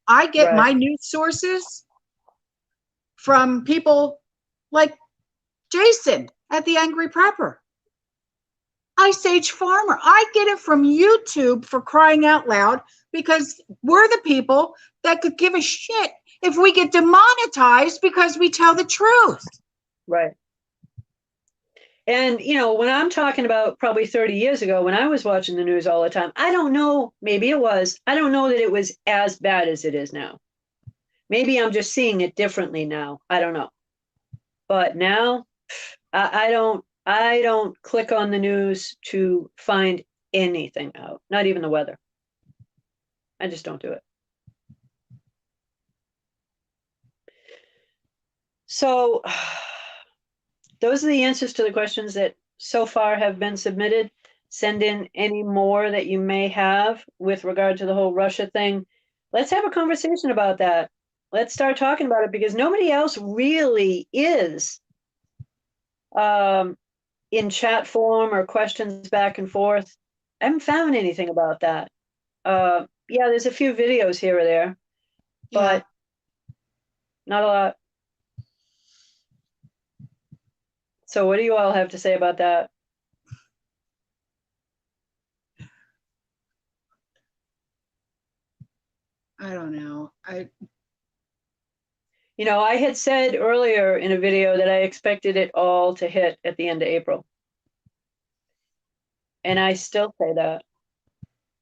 I get Right. my news sources from people like Jason at the Angry Prepper, Ice Age Farmer. I get it from YouTube, for crying out loud, because we're the people that could give a shit if we get demonetized because we tell the truth. Right. And, you know, when I'm talking about probably 30 years ago, when I was watching the news all the time, I don't know, maybe it was, I don't know that it was as bad as it is now. Maybe I'm just seeing it differently now. I don't know. But now I don't click on the news to find anything out, not even the weather. I just don't do it. So those are the answers to the questions that so far have been submitted. Send in any more that you may have with regard to the whole Russia thing. Let's have a conversation about that. Let's start talking about it, because nobody else really is in chat form or questions back and forth. I haven't found anything about that. Yeah, there's a few videos here or there, but not a lot. So what do you all have to say about that? I don't know. You know, I had said earlier in a video that I expected it all to hit at the end of April. And I still say that.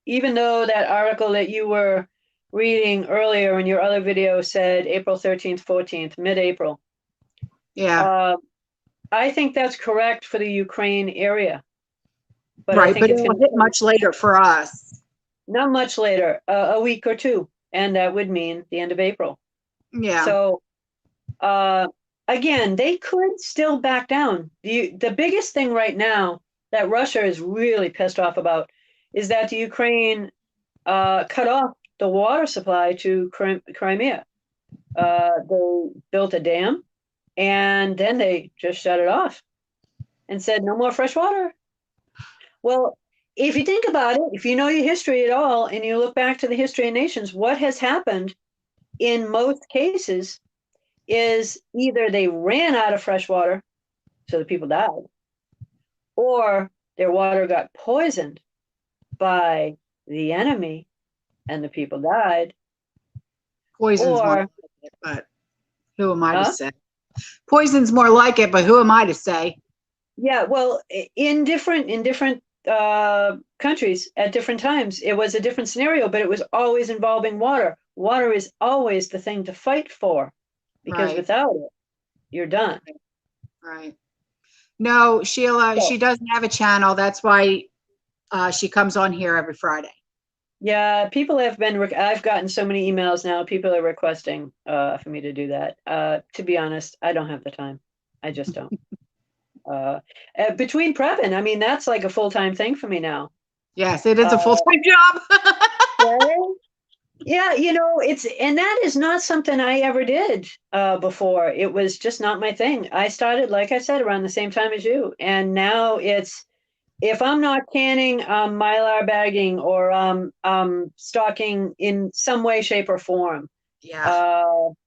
Even though that article that you were reading earlier in your other video said April 13th, 14th, mid-April. Yeah. I think that's correct for the Ukraine area. But Right, I think but it it's going won't to hit much later for us. not much later, a week or two. And that would mean the end of April. Yeah. So again, they could still back down. The biggest thing right now that Russia is really pissed off about is that the Ukraine cut off the water supply to Crimea. They built a dam, and then they just shut it off and said no more fresh water. Well, if you think about it, if you know your history at all, and you look back to the history of nations, what has happened in most cases is either they ran out of fresh water, so the people died, or their water got poisoned by the enemy and the people died. Poison's more Or, like it, but who am I to huh? say? Poison's more like it, but who am I to say? Yeah, well, in different countries at different times, it was a different scenario, but it was always involving water. Water is always the thing to fight for, because Right. without it, you're done. Right. No, Sheila, So, she doesn't have a channel. That's why she comes on here every Friday. yeah, people have been, I've gotten so many emails now. People are requesting for me to do that. To be honest, I don't have the time. I just don't. Between prepping, I mean, that's like a full-time thing for me now. Yes, it is Uh, a full-time job. right? Yeah, you know, and that is not something I ever did before. It was just not my thing. I started, like I said, around the same time as you. And now it's, if I'm not canning, Mylar bagging, or stocking in some way, shape, or form. Yeah.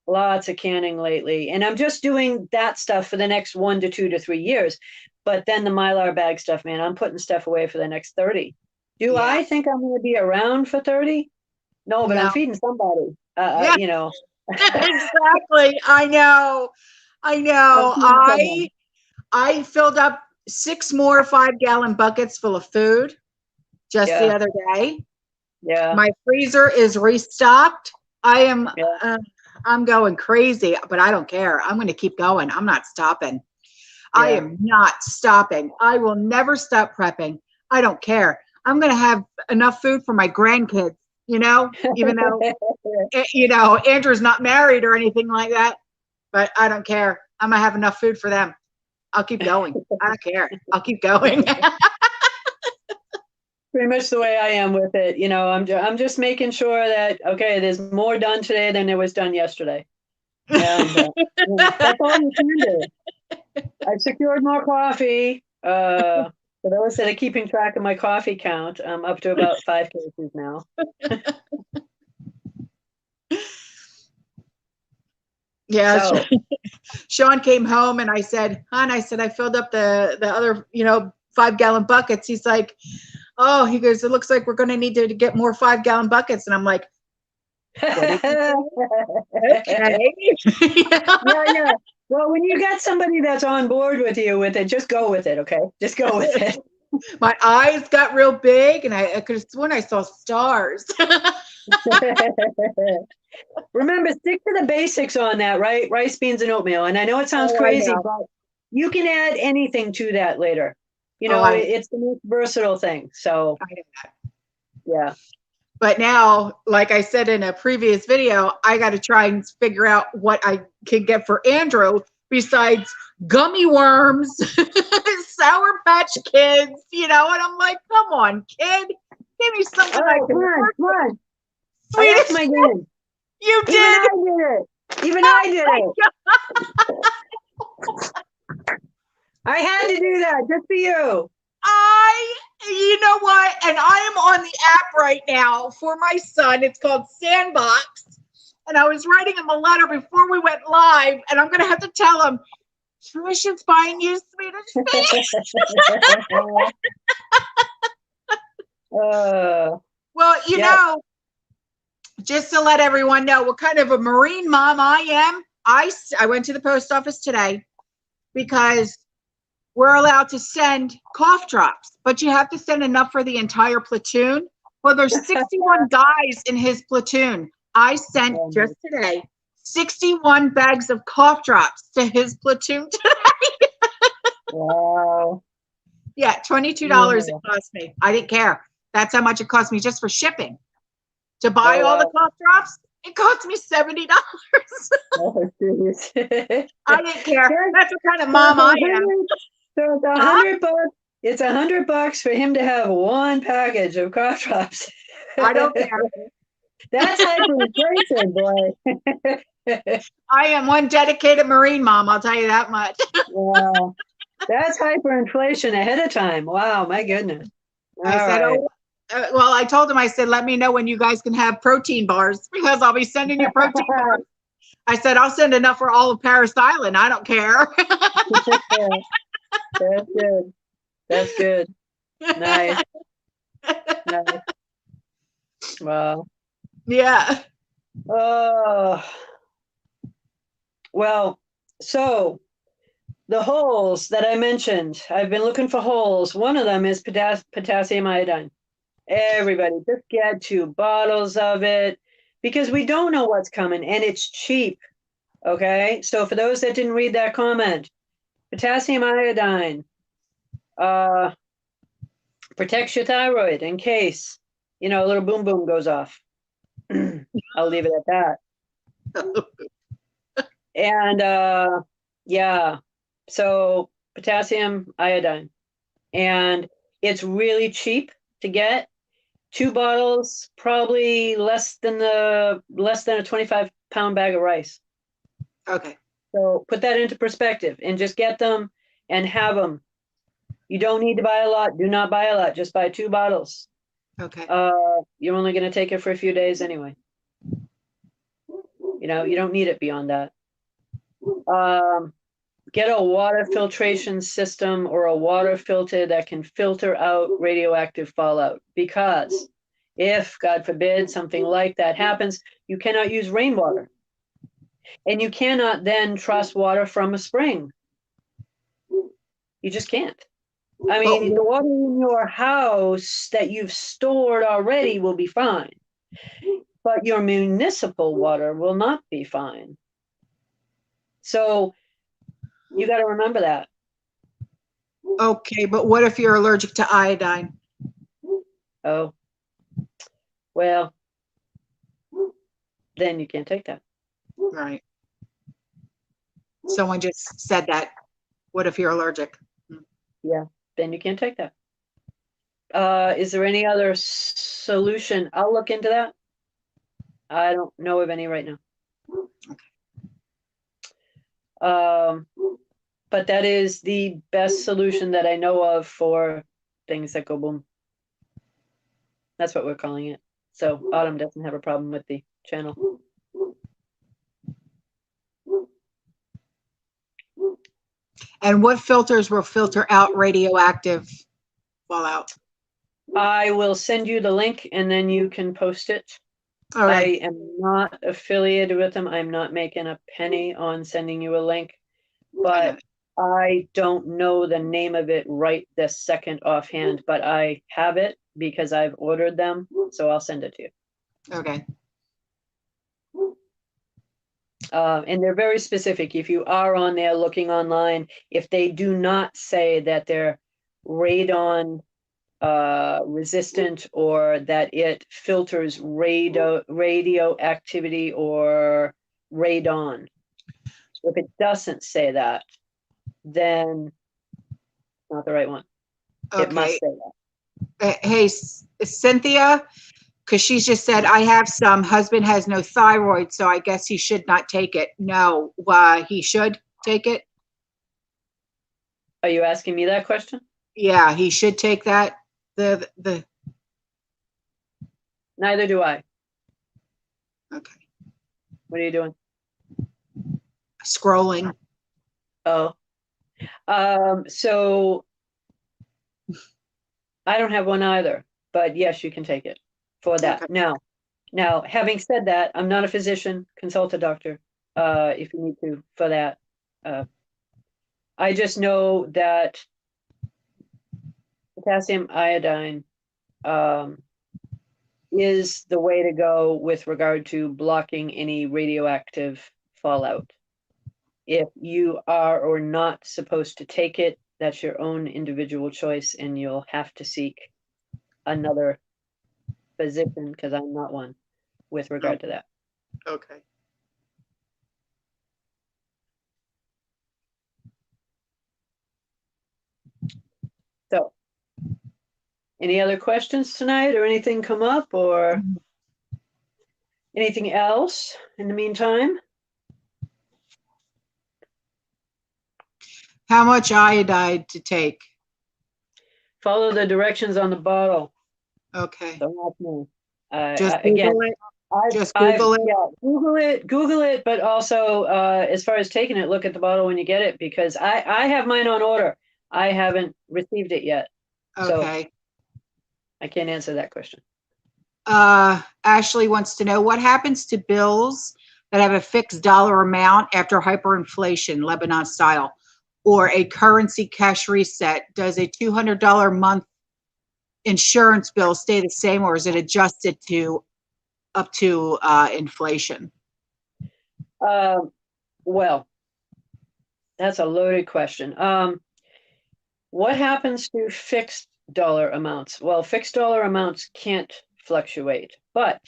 Lots of canning lately. And I'm just doing that stuff for the next 1 to 2 to 3 years. But then the Mylar bag stuff, man, I'm putting stuff away for the next 30. Do Yeah. I think I'm going to be around for 30? No, but I'm No. feeding somebody. Yeah, You know, exactly. I know. I I'm know. feeding someone. I filled up 6 more 5-gallon buckets full of food just the Yeah, other day. yeah. My freezer is restocked. I am. Yeah. I'm going crazy, but I don't care. I'm going to keep going. I'm not stopping. I Yeah. am not stopping. I will never stop prepping. I don't care. I'm going to have enough food for my grandkids, even though, Andrew's not married or anything like that, but I don't care. I'm going to have enough food for them. I'll keep going. I don't care. I'll keep going. Pretty much the way I am with it. I'm just making sure that, okay, there's more done today than there was done yesterday. And that's all you can do. I've secured more coffee. For those that are keeping track of my coffee count, I'm up to about 5 cases now. Yeah. So, Sean came home and I said, hon, I filled up the other, 5-gallon buckets. He's like, oh, he goes, it looks like we're going to need to get more 5-gallon buckets. And I'm like, what did you say? Okay. yeah. Well, when you got somebody that's on board with you with it, just go with it, okay? Just go with it. My eyes got real big and I could have sworn I saw stars. Remember, stick to the basics on that, right? Rice, beans, and oatmeal. And I know it sounds crazy, but you can add anything to that later. It's the most versatile thing. So, yeah. But now, like I said in a previous video, I got to try and figure out what I can get for Andrew besides gummy worms, Sour Patch Kids, and I'm like, come on, kid, give me something I can work with. Come on. I upped my game. You did. Even I did it. I had to do that just for you. You know what? And I am on the app right now for my son. It's called Sandbox. And I was writing him a letter before we went live, and I'm going to have to tell him, Trish is buying you Swedish fish. Well, just to let everyone know what kind of a Marine mom I am, I went to the post office today because we're allowed to send cough drops, but you have to send enough for the entire platoon. Well, there's 61 guys in his platoon. I sent just today 61 bags of cough drops to his platoon today. Wow. Yeah, $22 it cost me. I didn't care. That's how much it cost me just for shipping. To buy all the cough drops, it cost me $70. Oh, geez. I didn't care. That's the kind of mom I am. So it's $100. It's $100 for him to have one package of cough drops. I don't care. That's hyperinflation, boy. I am one dedicated Marine mom, I'll tell you that much. Wow. That's hyperinflation ahead of time. Wow, my goodness. I told him, I said, let me know when you guys can have protein bars because I'll be sending you protein bars. I said, I'll send enough for all of Paris Island. I don't care. That's good. That's good. Nice. Nice. Wow. Yeah. Oh. Well, so the holes that I mentioned, I've been looking for holes. One of them is potassium iodine. Everybody, just get 2 bottles of it because we don't know what's coming and it's cheap. Okay. So for those that didn't read that comment, potassium iodine protects your thyroid in case, a little boom boom goes off. I'll leave it at that. And yeah, so potassium iodine. And it's really cheap to get. 2 bottles, probably less than a 25-pound bag of rice. Okay. So put that into perspective and just get them and have them. You don't need to buy a lot. Do not buy a lot. Just buy 2 bottles. Okay. You're only going to take it for a few days anyway. You don't need it beyond that. Get a water filtration system or a water filter that can filter out radioactive fallout, because if, God forbid, something like that happens, you cannot use rainwater. And you cannot then trust water from a spring. You just can't. I mean, the water in your house that you've stored already will be fine. but your municipal water will not be fine. So you got to remember that. Okay, but what if you're allergic to iodine? Oh, well, then you can't take that. Right. Someone just said that. What if you're allergic? Yeah, then you can't take that. Is there any other solution? I'll look into that. I don't know of any right now. But that is the best solution that I know of for things that go boom. That's what we're calling it. So Autumn doesn't have a problem with the channel. And what filters will filter out radioactive fallout? I will send you the link and then you can post it. All right. I am not affiliated with them. I'm not making a penny on sending you a link, but I don't know the name of it right this second offhand, but I have it because I've ordered them. So I'll send it to you. Okay. And they're very specific. If you are on there looking online, if they do not say that they're radon resistant or that it filters radioactivity or radon, if it doesn't say that, then it's not the right one. It must Okay. say that. Hey, Cynthia, because she's just said, I have some. Husband has no thyroid, so I guess he should not take it. No, he should take it. Are you asking me that question? Yeah, he should take that. The Neither do I. Okay. What are you doing? Scrolling. Oh, so I don't have one either, but yes, you can take it for that. Okay. Now, having said that, I'm not a physician. Consult a doctor if you need to for that. I just know that potassium iodine is the way to go with regard to blocking any radioactive fallout. If you are or not supposed to take it, that's your own individual choice, and you'll have to seek another physician because I'm not one with regard to that. Okay. So, any other questions tonight or anything come up or anything else in the meantime? How much iodine to take? Follow the directions on the bottle. Okay. Don't ask me. Just Again, Google it. Just I've Google it. yeah, Google it, but also as far as taking it, look at the bottle when you get it because I have mine on order. I haven't received it yet, so Okay. I can't answer that question. Ashley wants to know what happens to bills that have a fixed dollar amount after hyperinflation, Lebanon style, or a currency cash reset. Does a $200 a month insurance bill stay the same, or is it adjusted to up to inflation? Well, that's a loaded question. What happens to fixed dollar amounts? Well, fixed dollar amounts can't fluctuate, but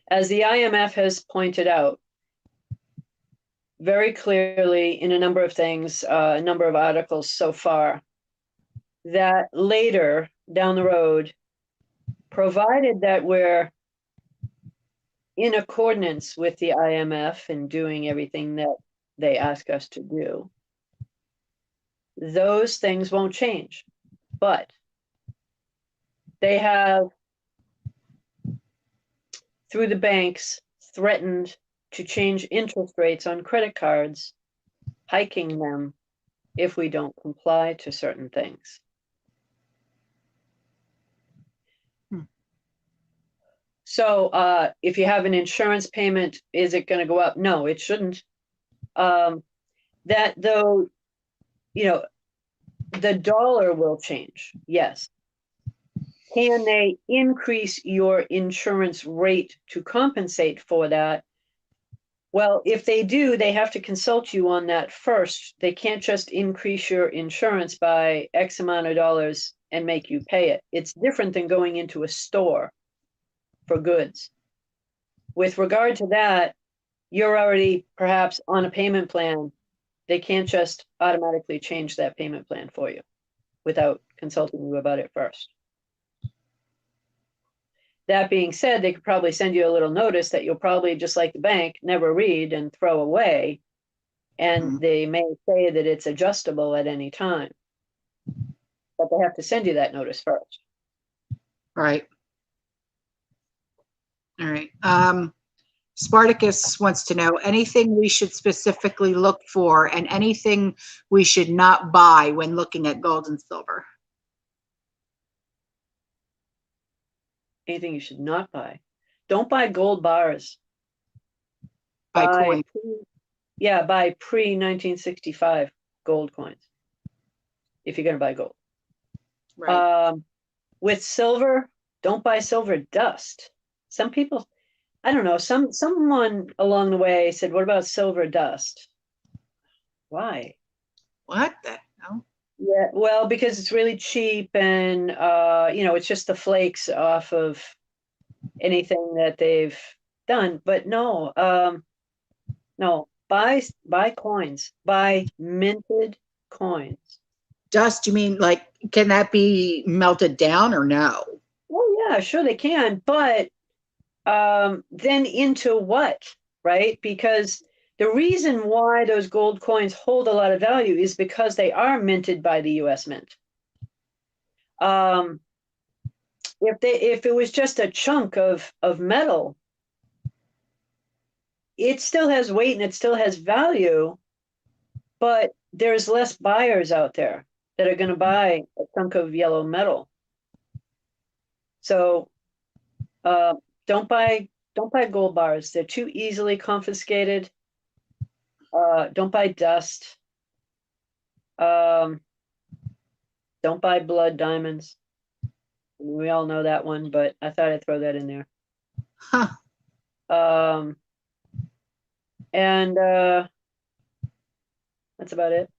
as the IMF has pointed out very clearly in a number of things, a number of articles so far, that later down the road, provided that we're in accordance with the IMF and doing everything that they ask us to do, those things won't change. But they have, through the banks, threatened to change interest rates on credit cards, hiking them if we don't comply to certain things. So if you have an insurance payment, is it going to go up? No, it shouldn't. That though, the dollar will change, yes. can they increase your insurance rate to compensate for that? Well, if they do, they have to consult you on that first. They can't just increase your insurance by X amount of dollars and make you pay it. It's different than going into a store for goods. With regard to that, you're already perhaps on a payment plan. They can't just automatically change that payment plan for you without consulting you about it first. That being said, they could probably send you a little notice that you'll probably, just like the bank, never read and throw away. And they may say that it's adjustable at any time. But they have to send you that notice first. Right. All right. Spartacus wants to know anything we should specifically look for and anything we should not buy when looking at gold and silver. Anything you should not buy. Don't buy gold bars. Buy coins. Buy pre-1965 gold coins. If you're going to buy gold. Right. With silver, don't buy silver dust. Some people, I don't know, someone along the way said, what about silver dust? Why? What the hell? Yeah, well, because it's really cheap and, it's just the flakes off of anything that they've done. But no, buy coins, buy minted coins. Dust, you mean like, can that be melted down or no? Well, yeah, sure they can, but then into what, right? Because the reason why those gold coins hold a lot of value is because they are minted by the U.S. Mint. If it was just a chunk of metal, it still has weight and it still has value, but there's less buyers out there that are going to buy a chunk of yellow metal. So don't buy gold bars. They're too easily confiscated. Don't buy dust. Don't buy blood diamonds. We all know that one, but I thought I'd throw that in there. Huh. And that's about it.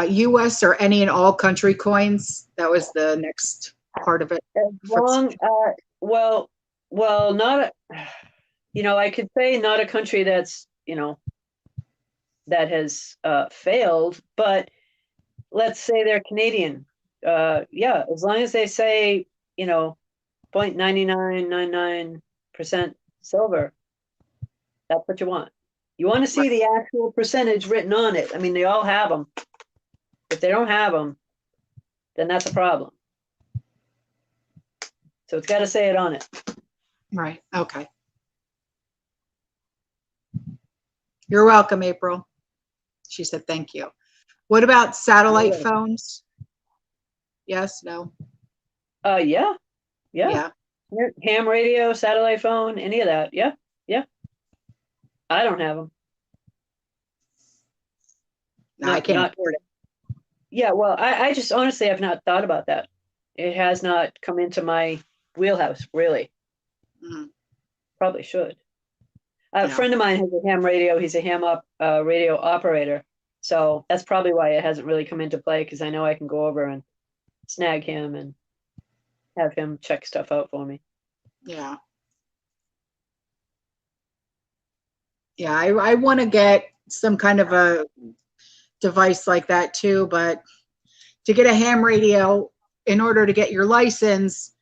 U.S. or any and all country coins. That was the next part of it. As long, not, I could say not a country that's, that has failed, but let's say they're Canadian. As long as they say, 0.9999% silver, that's what you want. You want to see the actual percentage written on it. I mean, they all have them. If they don't have them, then that's a problem. So it's got to say it on it. Right. Okay. You're welcome, April. She said thank you. What about satellite phones? Yes, no? Yeah. Ham radio, satellite phone, any of that. Yeah. I don't have them. No, I can't afford it. Yeah, well, I just honestly have not thought about that. It has not come into my wheelhouse, really. Probably should. A friend of mine has a ham radio. He's a ham radio operator. So that's probably why it hasn't really come into play, because I know I can go over and snag him and have him check stuff out for me. Yeah. Yeah, I want to get some kind of a device like that too, but to get a ham radio, in order to get your license,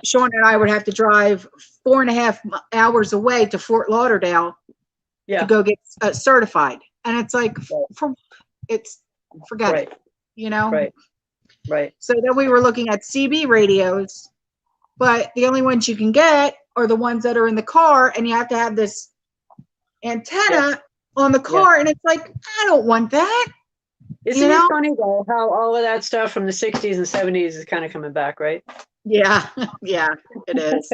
Sean and I would have to drive 4.5 hours away to Fort Lauderdale to go get certified. And it's like, forget it, Right. So then we were looking at CB radios, but the only ones you can get are the ones that are in the car, and you have to have this antenna on the car, and it's like, I don't want that. Isn't it funny though how all of that stuff from the 60s and 70s is kind of coming back, right? Yeah, it is.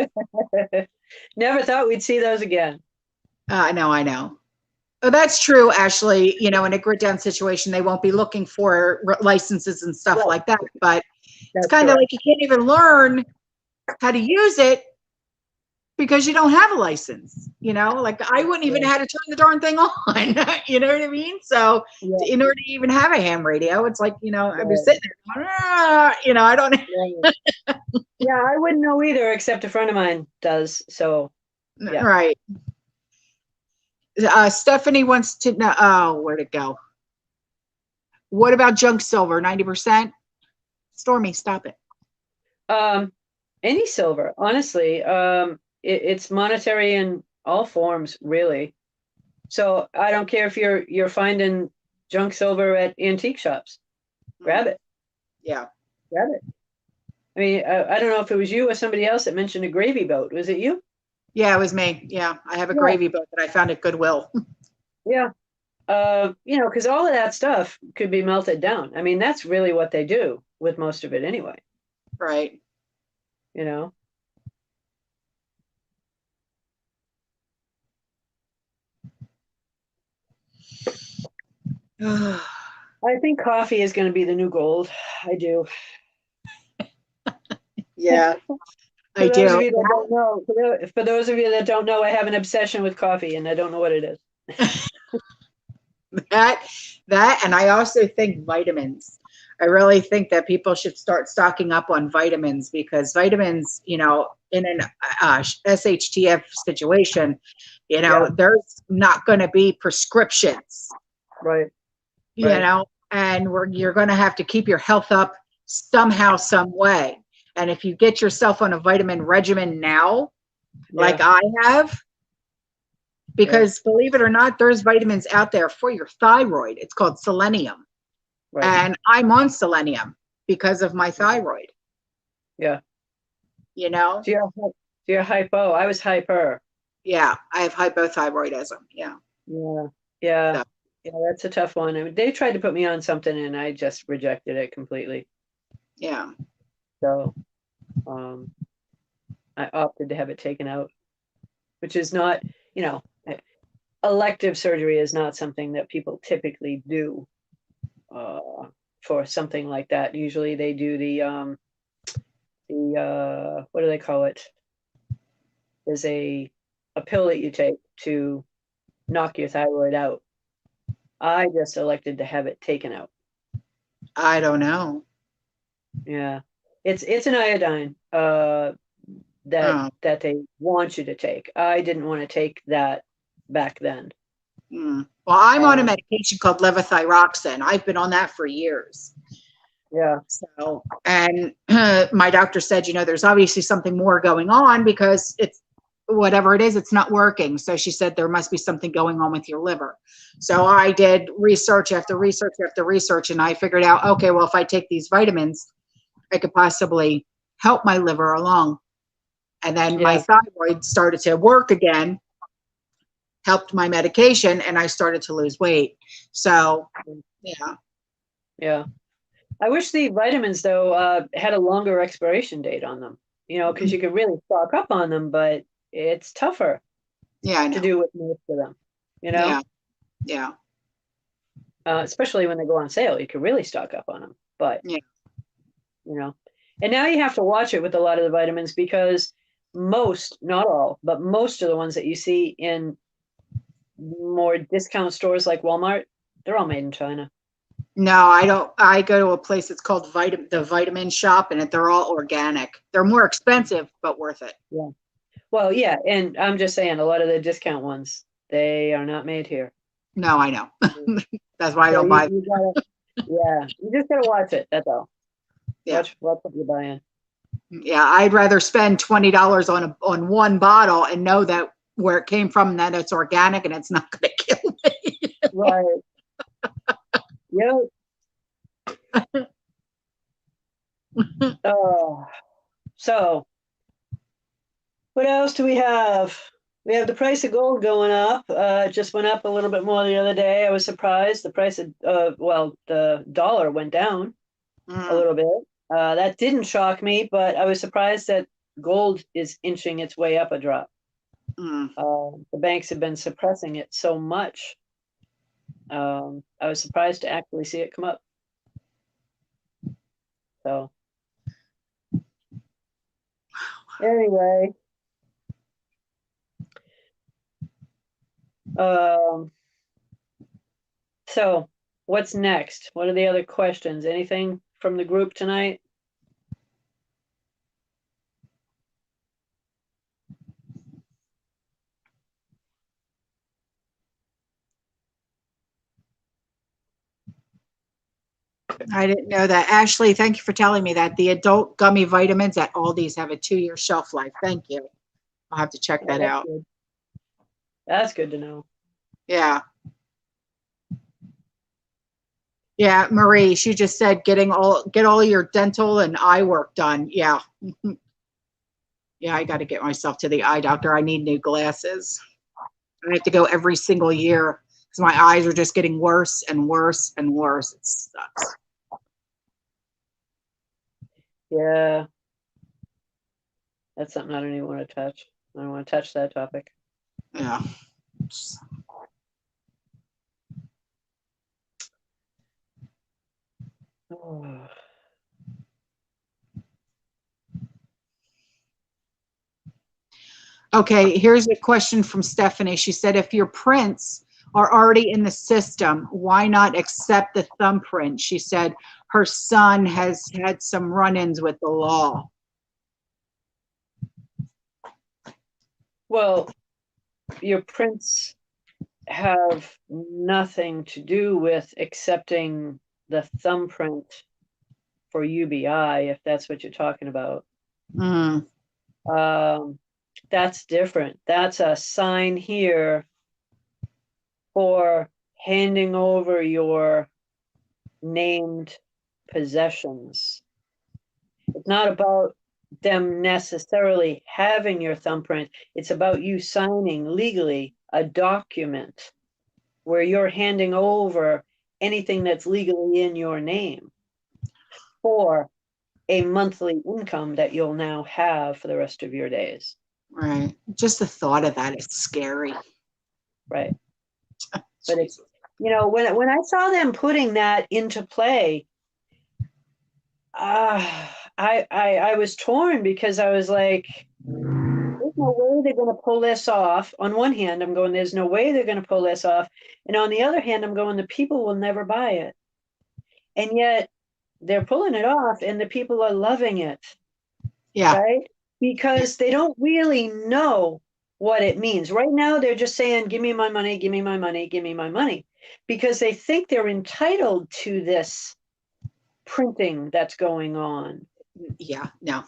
Never thought we'd see those again. I know. Oh, that's true, Ashley. In a grit down situation, they won't be looking for licenses and stuff like that. But It's That's kind of correct. like you can't even learn how to use it because you don't have a license, like I wouldn't even Yeah. know how to turn the darn thing on. You know what I mean? So Yeah. in order to even have a ham radio, it's like, I'd be Right. sitting there going, I don't. Right. Yeah, I wouldn't know either, except a friend of mine does. So yeah. Right. Stephanie wants to know, oh, where'd it go? What about junk silver? 90%? Stormy, stop it. Any silver, honestly. It's monetary in all forms, really. So I don't care if you're finding junk silver at antique shops. Grab it. Yeah. Grab it. I mean, I don't know if it was you or somebody else that mentioned a gravy boat. Was it you? Yeah, it was me. Yeah. I have a Yeah. gravy boat that I found at Goodwill. Yeah. Because all of that stuff could be melted down. I mean, that's really what they do with most of it anyway, Right. you know? I think coffee is going to be the new gold. I do. Yeah, For I those of do. you that don't know, for those of you that don't know, I have an obsession with coffee and I don't know what it is. That, and I also think vitamins. I really think that people should start stocking up on vitamins because vitamins, in an SHTF situation, Yeah, there's not going to be prescriptions, right, right. and you're going to have to keep your health up somehow, some way. And if you get yourself on a vitamin regimen now, like Yeah, I have, yeah, because believe it or not, there's vitamins out there for your thyroid. It's called selenium. right. And I'm on selenium because of my thyroid, Yeah. you know? So you're hypo. I was hyper. Yeah, I have hypothyroidism. Yeah. Yeah, yeah, So, yeah. That's a tough one. I mean, they tried to put me on something and I just rejected it completely. yeah. So, um, I opted to have it taken out, which is not, you know, elective surgery is not something that people typically do for something like that. Usually they do the what do they call it? There's a pill that you take to knock your thyroid out. I just elected to have it taken out. I don't know. Yeah. It's an iodine that Oh, that they want you to take. I didn't want to take that back then. well, I'm on a Um, medication called levothyroxine. I've been on that for years. yeah, So, and my doctor said, there's obviously something more going on because it's whatever it is, it's not working. So she said there must be something going on with your liver. So I did research after research after research, and I figured out, okay, well, if I take these vitamins, I could possibly help my liver along. And then my yeah, thyroid started to work again, helped my medication, and I started to lose weight. So, yeah. yeah. I wish the vitamins though had a longer expiration date on them. Because you could really stock up on them, but it's tougher Yeah, I to know. do with most of them. You know, Yeah. Yeah. especially when they go on sale, you could really stock up on them. But Yeah. you know, and now you have to watch it with a lot of the vitamins because most, not all, but most of the ones that you see in more discount stores like Walmart, they're all made in China. No, I don't. I go to a place that's called the Vitamin Shop, and they're all organic. They're more expensive, but worth it. Yeah. Well, yeah, and I'm just saying a lot of the discount ones, they are not made here. No, I know. That's why I So don't you, buy. you gotta, yeah, you just gotta watch it. That's all. Yeah, Watch what you're buying. yeah. I'd rather spend $20 on one bottle and know that where it came from, that it's organic and it's not going to kill me. Right. Yep. Oh, so what else do we have? We have the price of gold going up. It just went up a little bit more the other day. I was surprised. The price of, the dollar went down a Mm, little bit. That didn't shock me, but I was surprised that gold is inching its way up a drop. mm. The banks have been suppressing it so much. I was surprised to actually see it come up. So, Anyway. So what's next? What are the other questions? Anything from the group tonight? I didn't know that. Ashley, thank you for telling me that. The adult gummy vitamins at Aldi's have a 2-year shelf life. Thank you. I'll have to check Oh, that that's out. good. That's good to know. Yeah. Yeah, Marie, she just said get all your dental and eye work done. Yeah. Yeah, I got to get myself to the eye doctor. I need new glasses. I have to go every single year because my eyes are just getting worse and worse and worse. It sucks. Yeah. That's something I don't even want to touch. I don't want to touch that topic. Yeah. Oh. Okay, here's a question from Stephanie. She said, if your prints are already in the system, why not accept the thumbprint? She said her son has had some run-ins with the law. Well, your prints have nothing to do with accepting the thumbprint for UBI, if that's what you're talking about. Mm. That's different. That's a sign here for handing over your named possessions. It's not about them necessarily having your thumbprint. It's about you signing legally a document where you're handing over anything that's legally in your name for a monthly income that you'll now have for the rest of your days. Right. Just the thought of that is scary. Right. But it's, when I saw them putting that into play, I was torn because I was like, there's no way they're going to pull this off. On one hand, I'm going, there's no way they're going to pull this off. And on the other hand, I'm going, the people will never buy it. And yet they're pulling it off and the people are loving it. Yeah. Right? Because they don't really know what it means. Right now, they're just saying, give me my money, give me my money, give me my money. Because they think they're entitled to this printing that's going on. Yeah. No.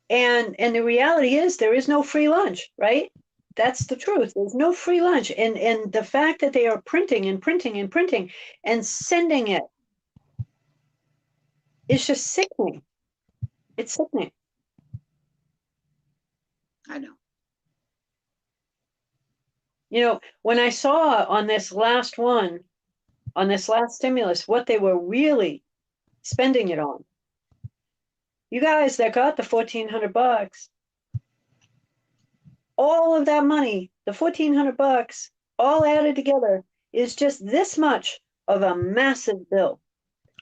And the reality is there is no free lunch, right? That's the truth. There's no free lunch. And the fact that they are printing and printing and printing and sending it is just sickening. It's sickening. I know. When I saw on this last one, on this last stimulus, what they were really spending it on. You guys that got the $1,400, all of that money, the $1,400, all added together is just this much of a massive bill.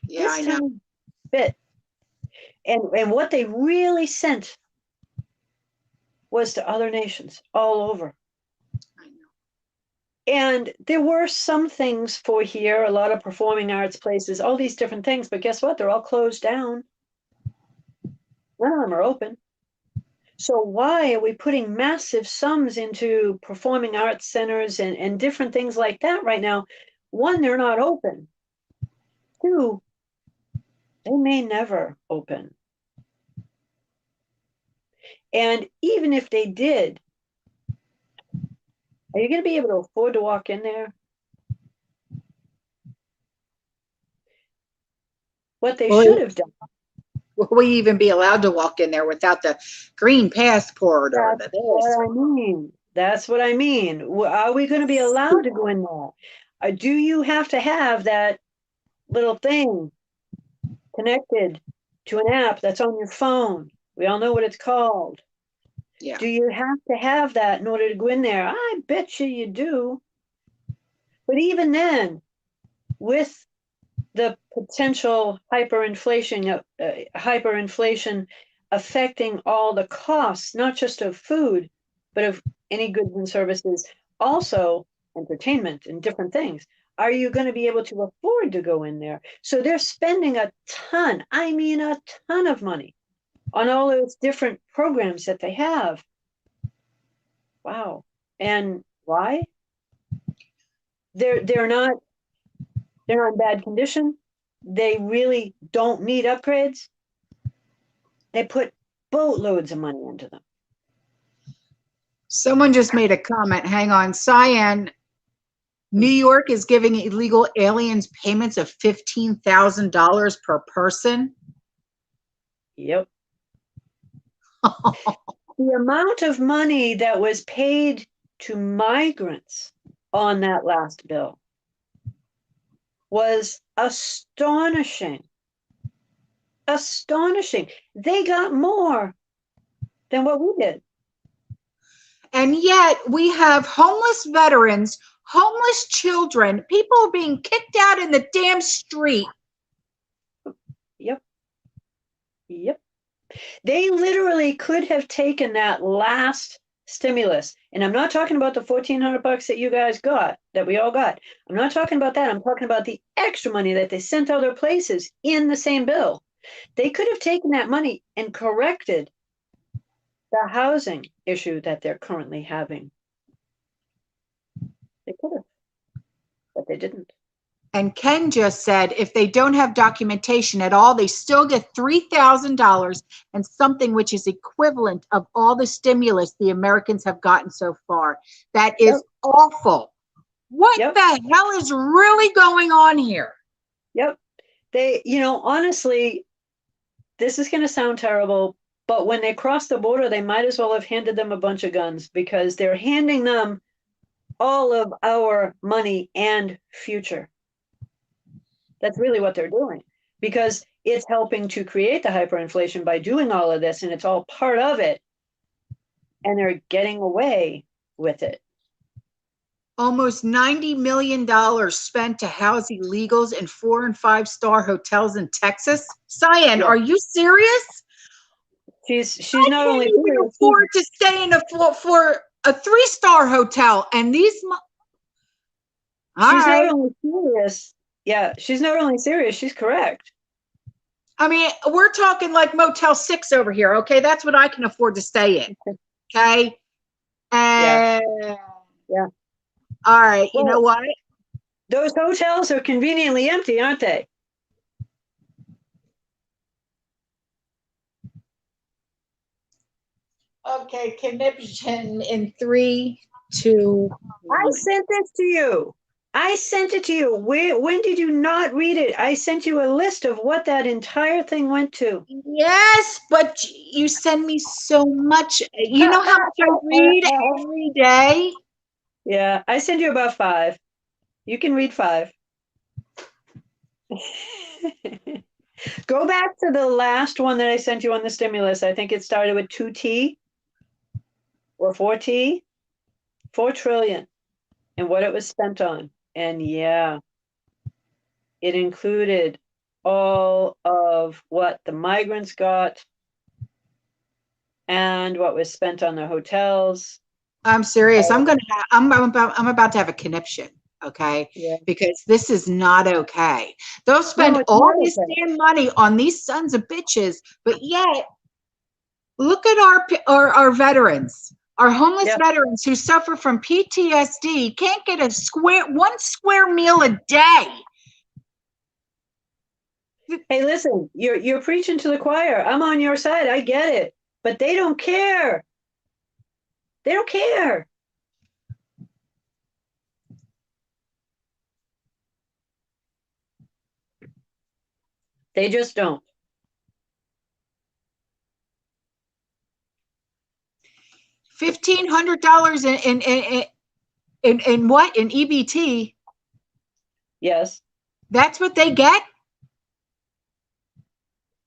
Yeah, This I know. tiny bit. And what they really sent was to other nations all over. I know. And there were some things for here, a lot of performing arts places, all these different things, but guess what? They're all closed down. None of them are open. So why are we putting massive sums into performing arts centers and different things like that right now? One, they're not open. Two, they may never open. And even if they did, are you going to be able to afford to walk in there? What they should have done. Will we even be allowed to walk in there without the green passport or That's the this? what I mean. That's what I mean. Are we going to be allowed to go in there? Do you have to have that little thing connected to an app that's on your phone? We all know what it's called. Yeah. Do you have to have that in order to go in there? I bet you do. But even then, with the potential hyperinflation affecting all the costs, not just of food, but of any goods and services, also entertainment and different things. Are you going to be able to afford to go in there? So they're spending a ton, I mean, a ton of money on all those different programs that they have. Wow. And why? They're not in bad condition. They really don't need upgrades. They put boatloads of money into them. Someone just made a comment. Hang on. Cyan, New York is giving illegal aliens payments of $15,000 per person. Yep. The amount of money that was paid to migrants on that last bill was astonishing. Astonishing. They got more than what we did. And yet we have homeless veterans, homeless children, people being kicked out in the damn street. Yep. Yep. They literally could have taken that last stimulus. And I'm not talking about the $1,400 that you guys got, that we all got. I'm not talking about that. I'm talking about the extra money that they sent other places in the same bill. They could have taken that money and corrected the housing issue that they're currently having. They could have, but they didn't. And Ken just said if they don't have documentation at all, they still get $3,000 and something which is equivalent of all the stimulus the Americans have gotten so far. That is awful. What the hell is really going on here? Yep. They, honestly, this is going to sound terrible, but when they cross the border, they might as well have handed them a bunch of guns, because they're handing them all of our money and future. That's really what they're doing, because it's helping to create the hyperinflation by doing all of this, and it's all part of it, and they're getting away with it. Almost $90 million spent to house illegals in 4- and 5-star hotels in Texas. Cyan, are you serious? She's not only even afford to stay in for a 3-star hotel, and these. She's not only serious. Yeah, she's not only serious, she's correct. I mean, we're talking like Motel 6 over here, okay? That's what I can afford to stay in, okay? And yeah. All right, you know what? Those hotels are conveniently empty, aren't they? Okay, conniption in 3, 2. I sent this to you. I sent it to you. When did you not read it? I sent you a list of what that entire thing went to. Yes, but you send me so much. You know how much I read every day? Yeah, I send you about 5. You can read 5. Go back to the last one that I sent you on the stimulus. I think it started with 2T or 4T, 4 trillion, and what it was spent on. And yeah, it included all of what the migrants got and what was spent on the hotels. I'm serious. I'm about to have a conniption, okay? Yeah. Because this is not okay. They'll spend all this damn money on these sons of bitches, but yet look at our veterans, our homeless veterans who suffer from PTSD, can't get one square meal a day. Hey, listen, you're preaching to the choir. I'm on your side. I get it, but they don't care. They don't care. They just don't. $1,500 in what? In EBT? Yes. That's what they get?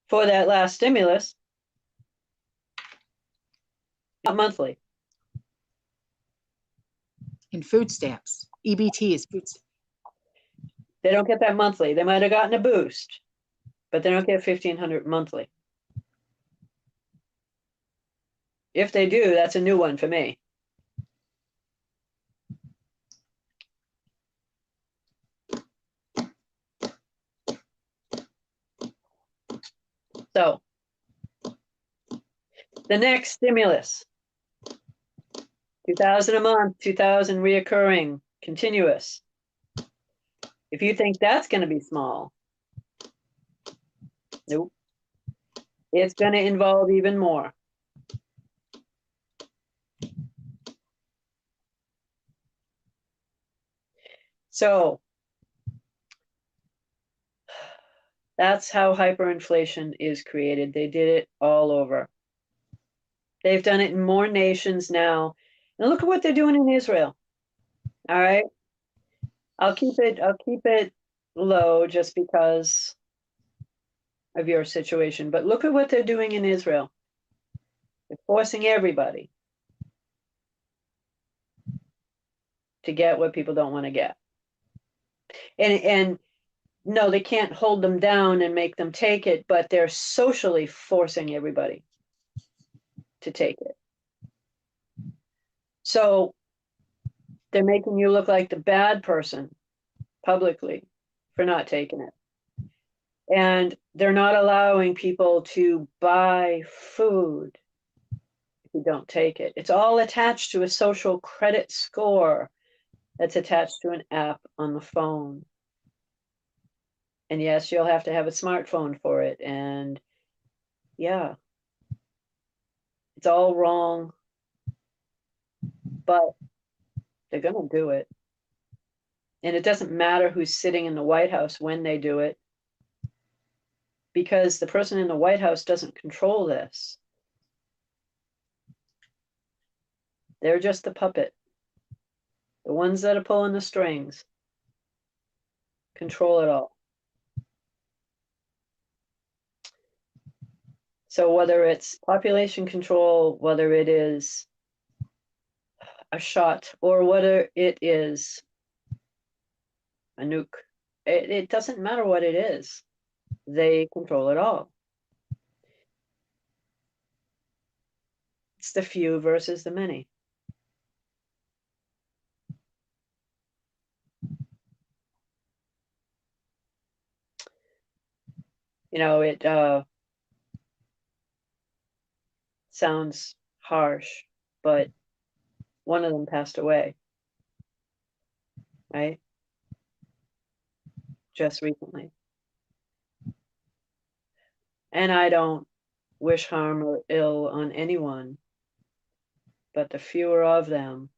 For that last stimulus. Not monthly. In food stamps. EBT is food stamps. They don't get that monthly. They might have gotten a boost, but they don't get $1,500 monthly. If they do, that's a new one for me. So the next stimulus, 2,000 a month, 2,000 reoccurring, continuous. If you think that's going to be small, nope. It's going to involve even more. So that's how hyperinflation is created. They did it all over. They've done it in more nations now. And look at what they're doing in Israel. All right. I'll keep it low just because of your situation. But look at what they're doing in Israel. They're forcing everybody to get what people don't want to get. And no, they can't hold them down and make them take it, but they're socially forcing everybody to take it. So they're making you look like the bad person publicly for not taking it. And they're not allowing people to buy food if you don't take it. It's all attached to a social credit score that's attached to an app on the phone. And yes, you'll have to have a smartphone for it. And yeah, it's all wrong, but they're going to do it. And it doesn't matter who's sitting in the White House when they do it, because the person in the White House doesn't control this. They're just the puppet. The ones that are pulling the strings control it all. So whether it's population control, whether it is a shot, or whether it is a nuke, it doesn't matter what it is. They control it all. It's the few versus the many. You know, it sounds harsh, but one of them passed away, right? Just recently. And I don't wish harm or ill on anyone, but the fewer of them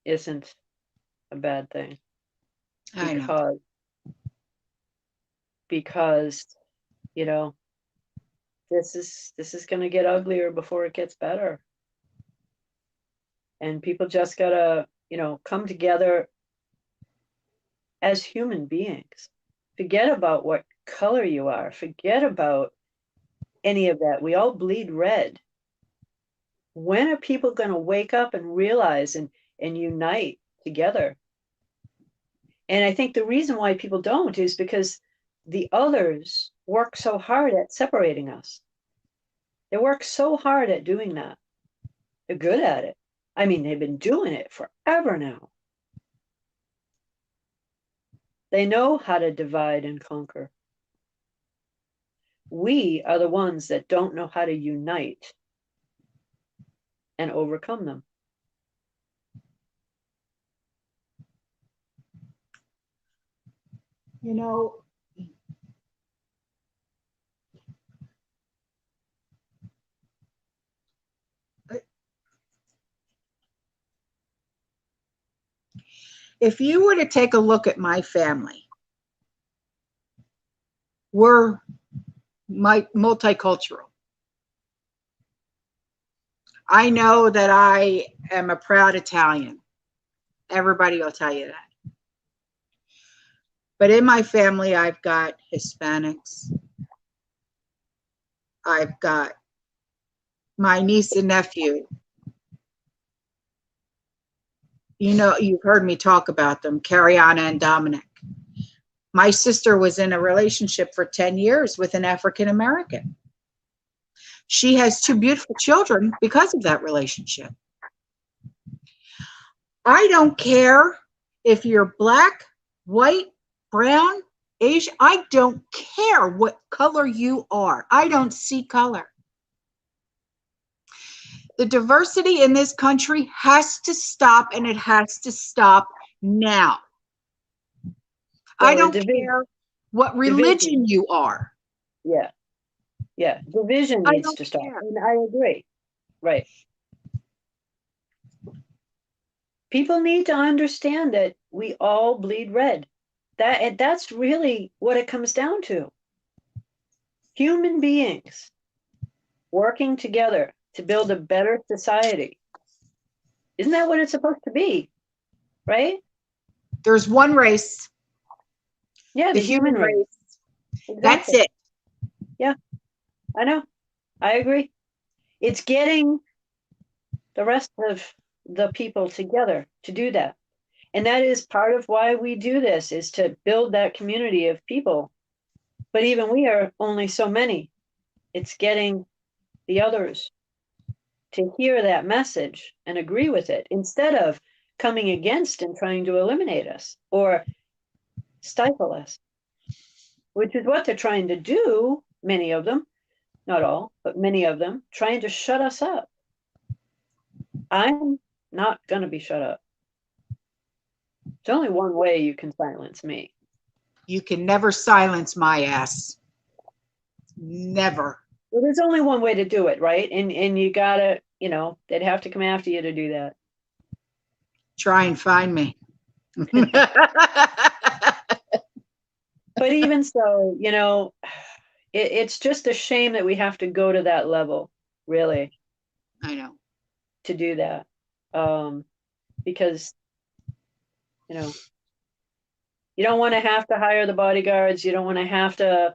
isn't a bad thing. I know. Because you know, this is going to get uglier before it gets better. And people just gotta, come together as human beings. Forget about what color you are. Forget about any of that. We all bleed red. When are people going to wake up and realize and unite together? And I think the reason why people don't is because the others work so hard at separating us. They work so hard at doing that. They're good at it. I mean, they've been doing it forever now. They know how to divide and conquer. We are the ones that don't know how to unite and overcome them. You know, if you were to take a look at my family, we're multicultural. I know that I am a proud Italian. Everybody will tell you that. But in my family, I've got Hispanics. I've got my niece and nephew. You know, you've heard me talk about them, Cariana and Dominic. My sister was in a relationship for 10 years with an African American. She has two beautiful children because of that relationship. I don't care if you're black, white, brown, Asian. I don't care what color you are. I don't see color. The diversity in this country has to stop, and it has to stop now. I don't care what religion you are. Yeah. Yeah. Division I needs don't to stop. care. And I agree. Right. People need to understand that we all bleed red. That's really what it comes down to. Human beings working together to build a better society. Isn't that what it's supposed to be? Right? There's one race, Yeah, the the human human race. race. That's Exactly. it. Yeah, I know. I agree. It's getting the rest of the people together to do that. And that is part of why we do this, is to build that community of people. But even we are only so many. It's getting the others to hear that message and agree with it instead of coming against and trying to eliminate us or stifle us, which is what they're trying to do, many of them, not all, but many of them, trying to shut us up. I'm not going to be shut up. There's only one way you can silence me. You can never silence my ass. Never. Well, there's only one way to do it, right? And you gotta, they'd have to come after you to do that. Try and find me. But even so, it's just a shame that we have to go to that level, really, I know. to do that. Because, you don't want to have to hire the bodyguards. You don't want to have the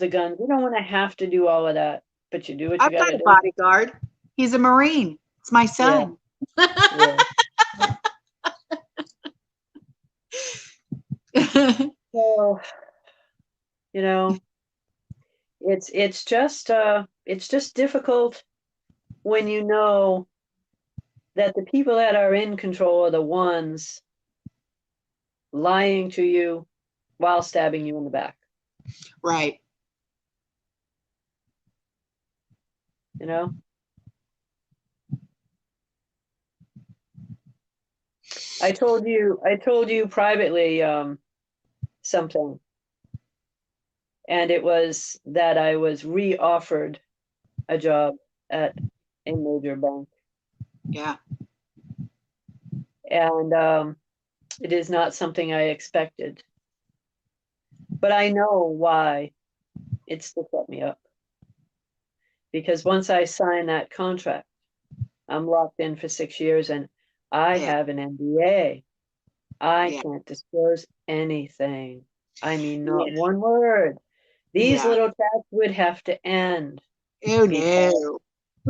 guns. You don't want to have to do all of that, but you do what you I've got got to a do. bodyguard. He's a Marine. It's my son. Yeah. So, it's just difficult when you know that the people that are in control are the ones lying to you while stabbing you in the back. Right. I told you privately something, and it was that I was re-offered a job at a major bank. Yeah. And it is not something I expected, but I know why it's to set me up. Because once I sign that contract, I'm locked in for 6 years, and I have an NDA. I can't disclose anything. I mean, not one word. These little chats would have to end. Oh no.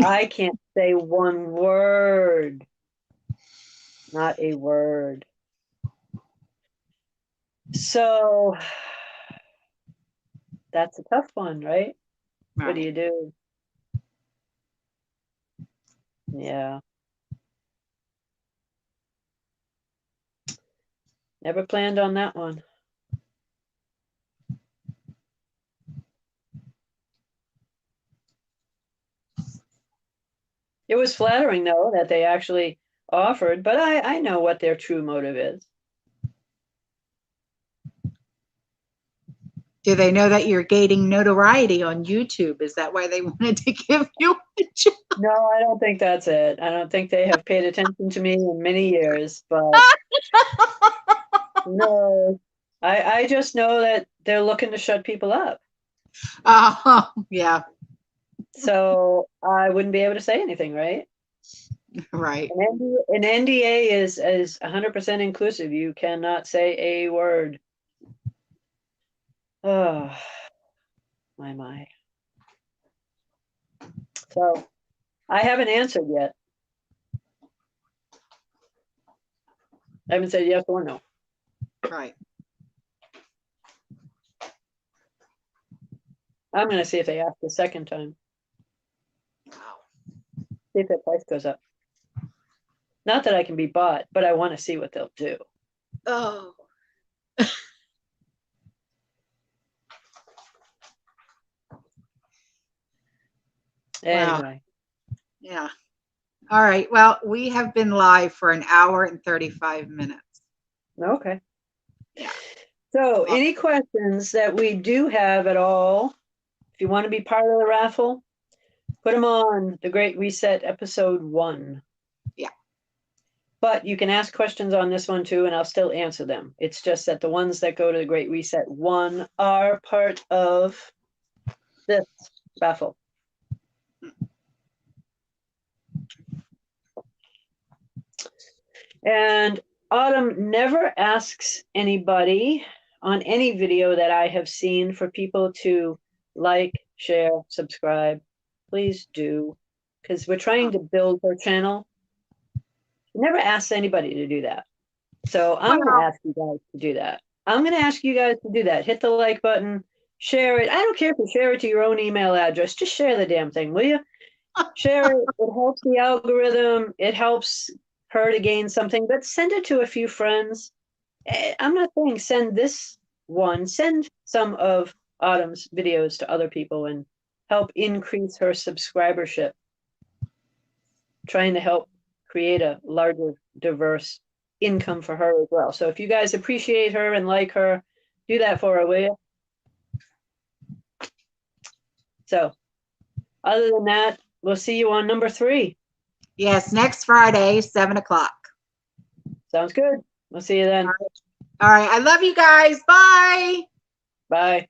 I can't say one word. Not a word. So that's a tough one, right? What do you do? Yeah. Never planned on that one. It was flattering, though, that they actually offered, but I know what their true motive is. Do they know that you're gaining notoriety on YouTube? Is that why they wanted to give you a job? No, I don't think that's it. I don't think they have paid attention to me in many years, but no, I just know that they're looking to shut people up. Yeah. So I wouldn't be able to say anything, right? Right. An NDA is 100% inclusive. You cannot say a word. Oh, my. So I haven't answered yet. I haven't said yes or no. Right. I'm going to see if they ask the second time. Wow. See if their price goes up. Not that I can be bought, but I want to see what they'll do. Oh. Anyway. Wow. Yeah. All right. Well, we have been live for an hour and 35 minutes. Okay. Yeah. So any questions that we do have at all, if you want to be part of the raffle, put them on the Great Reset episode 1. Yeah. But you can ask questions on this one too, and I'll still answer them. It's just that the ones that go to the Great Reset 1 are part of this raffle. And Autumn never asks anybody on any video that I have seen for people to like, share, subscribe. Please do, because we're trying to build her channel. She never asks anybody to do that. So I'm going to ask you guys to do that. I'm going to ask you guys to do that. Hit the like button, share it. I don't care if you share it to your own email address. Just share the damn thing, will you? Share it. It helps the algorithm. It helps her to gain something, but send it to a few friends. I'm not saying send this one. Send some of Autumn's videos to other people and help increase her subscribership. Trying to help create a larger, diverse income for her as well. So if you guys appreciate her and like her, do that for her, will you? So other than that, we'll see you on number 3. Yes, next Friday, 7 o'clock. Sounds good. We'll see you then. All right. I love you guys. Bye. Bye.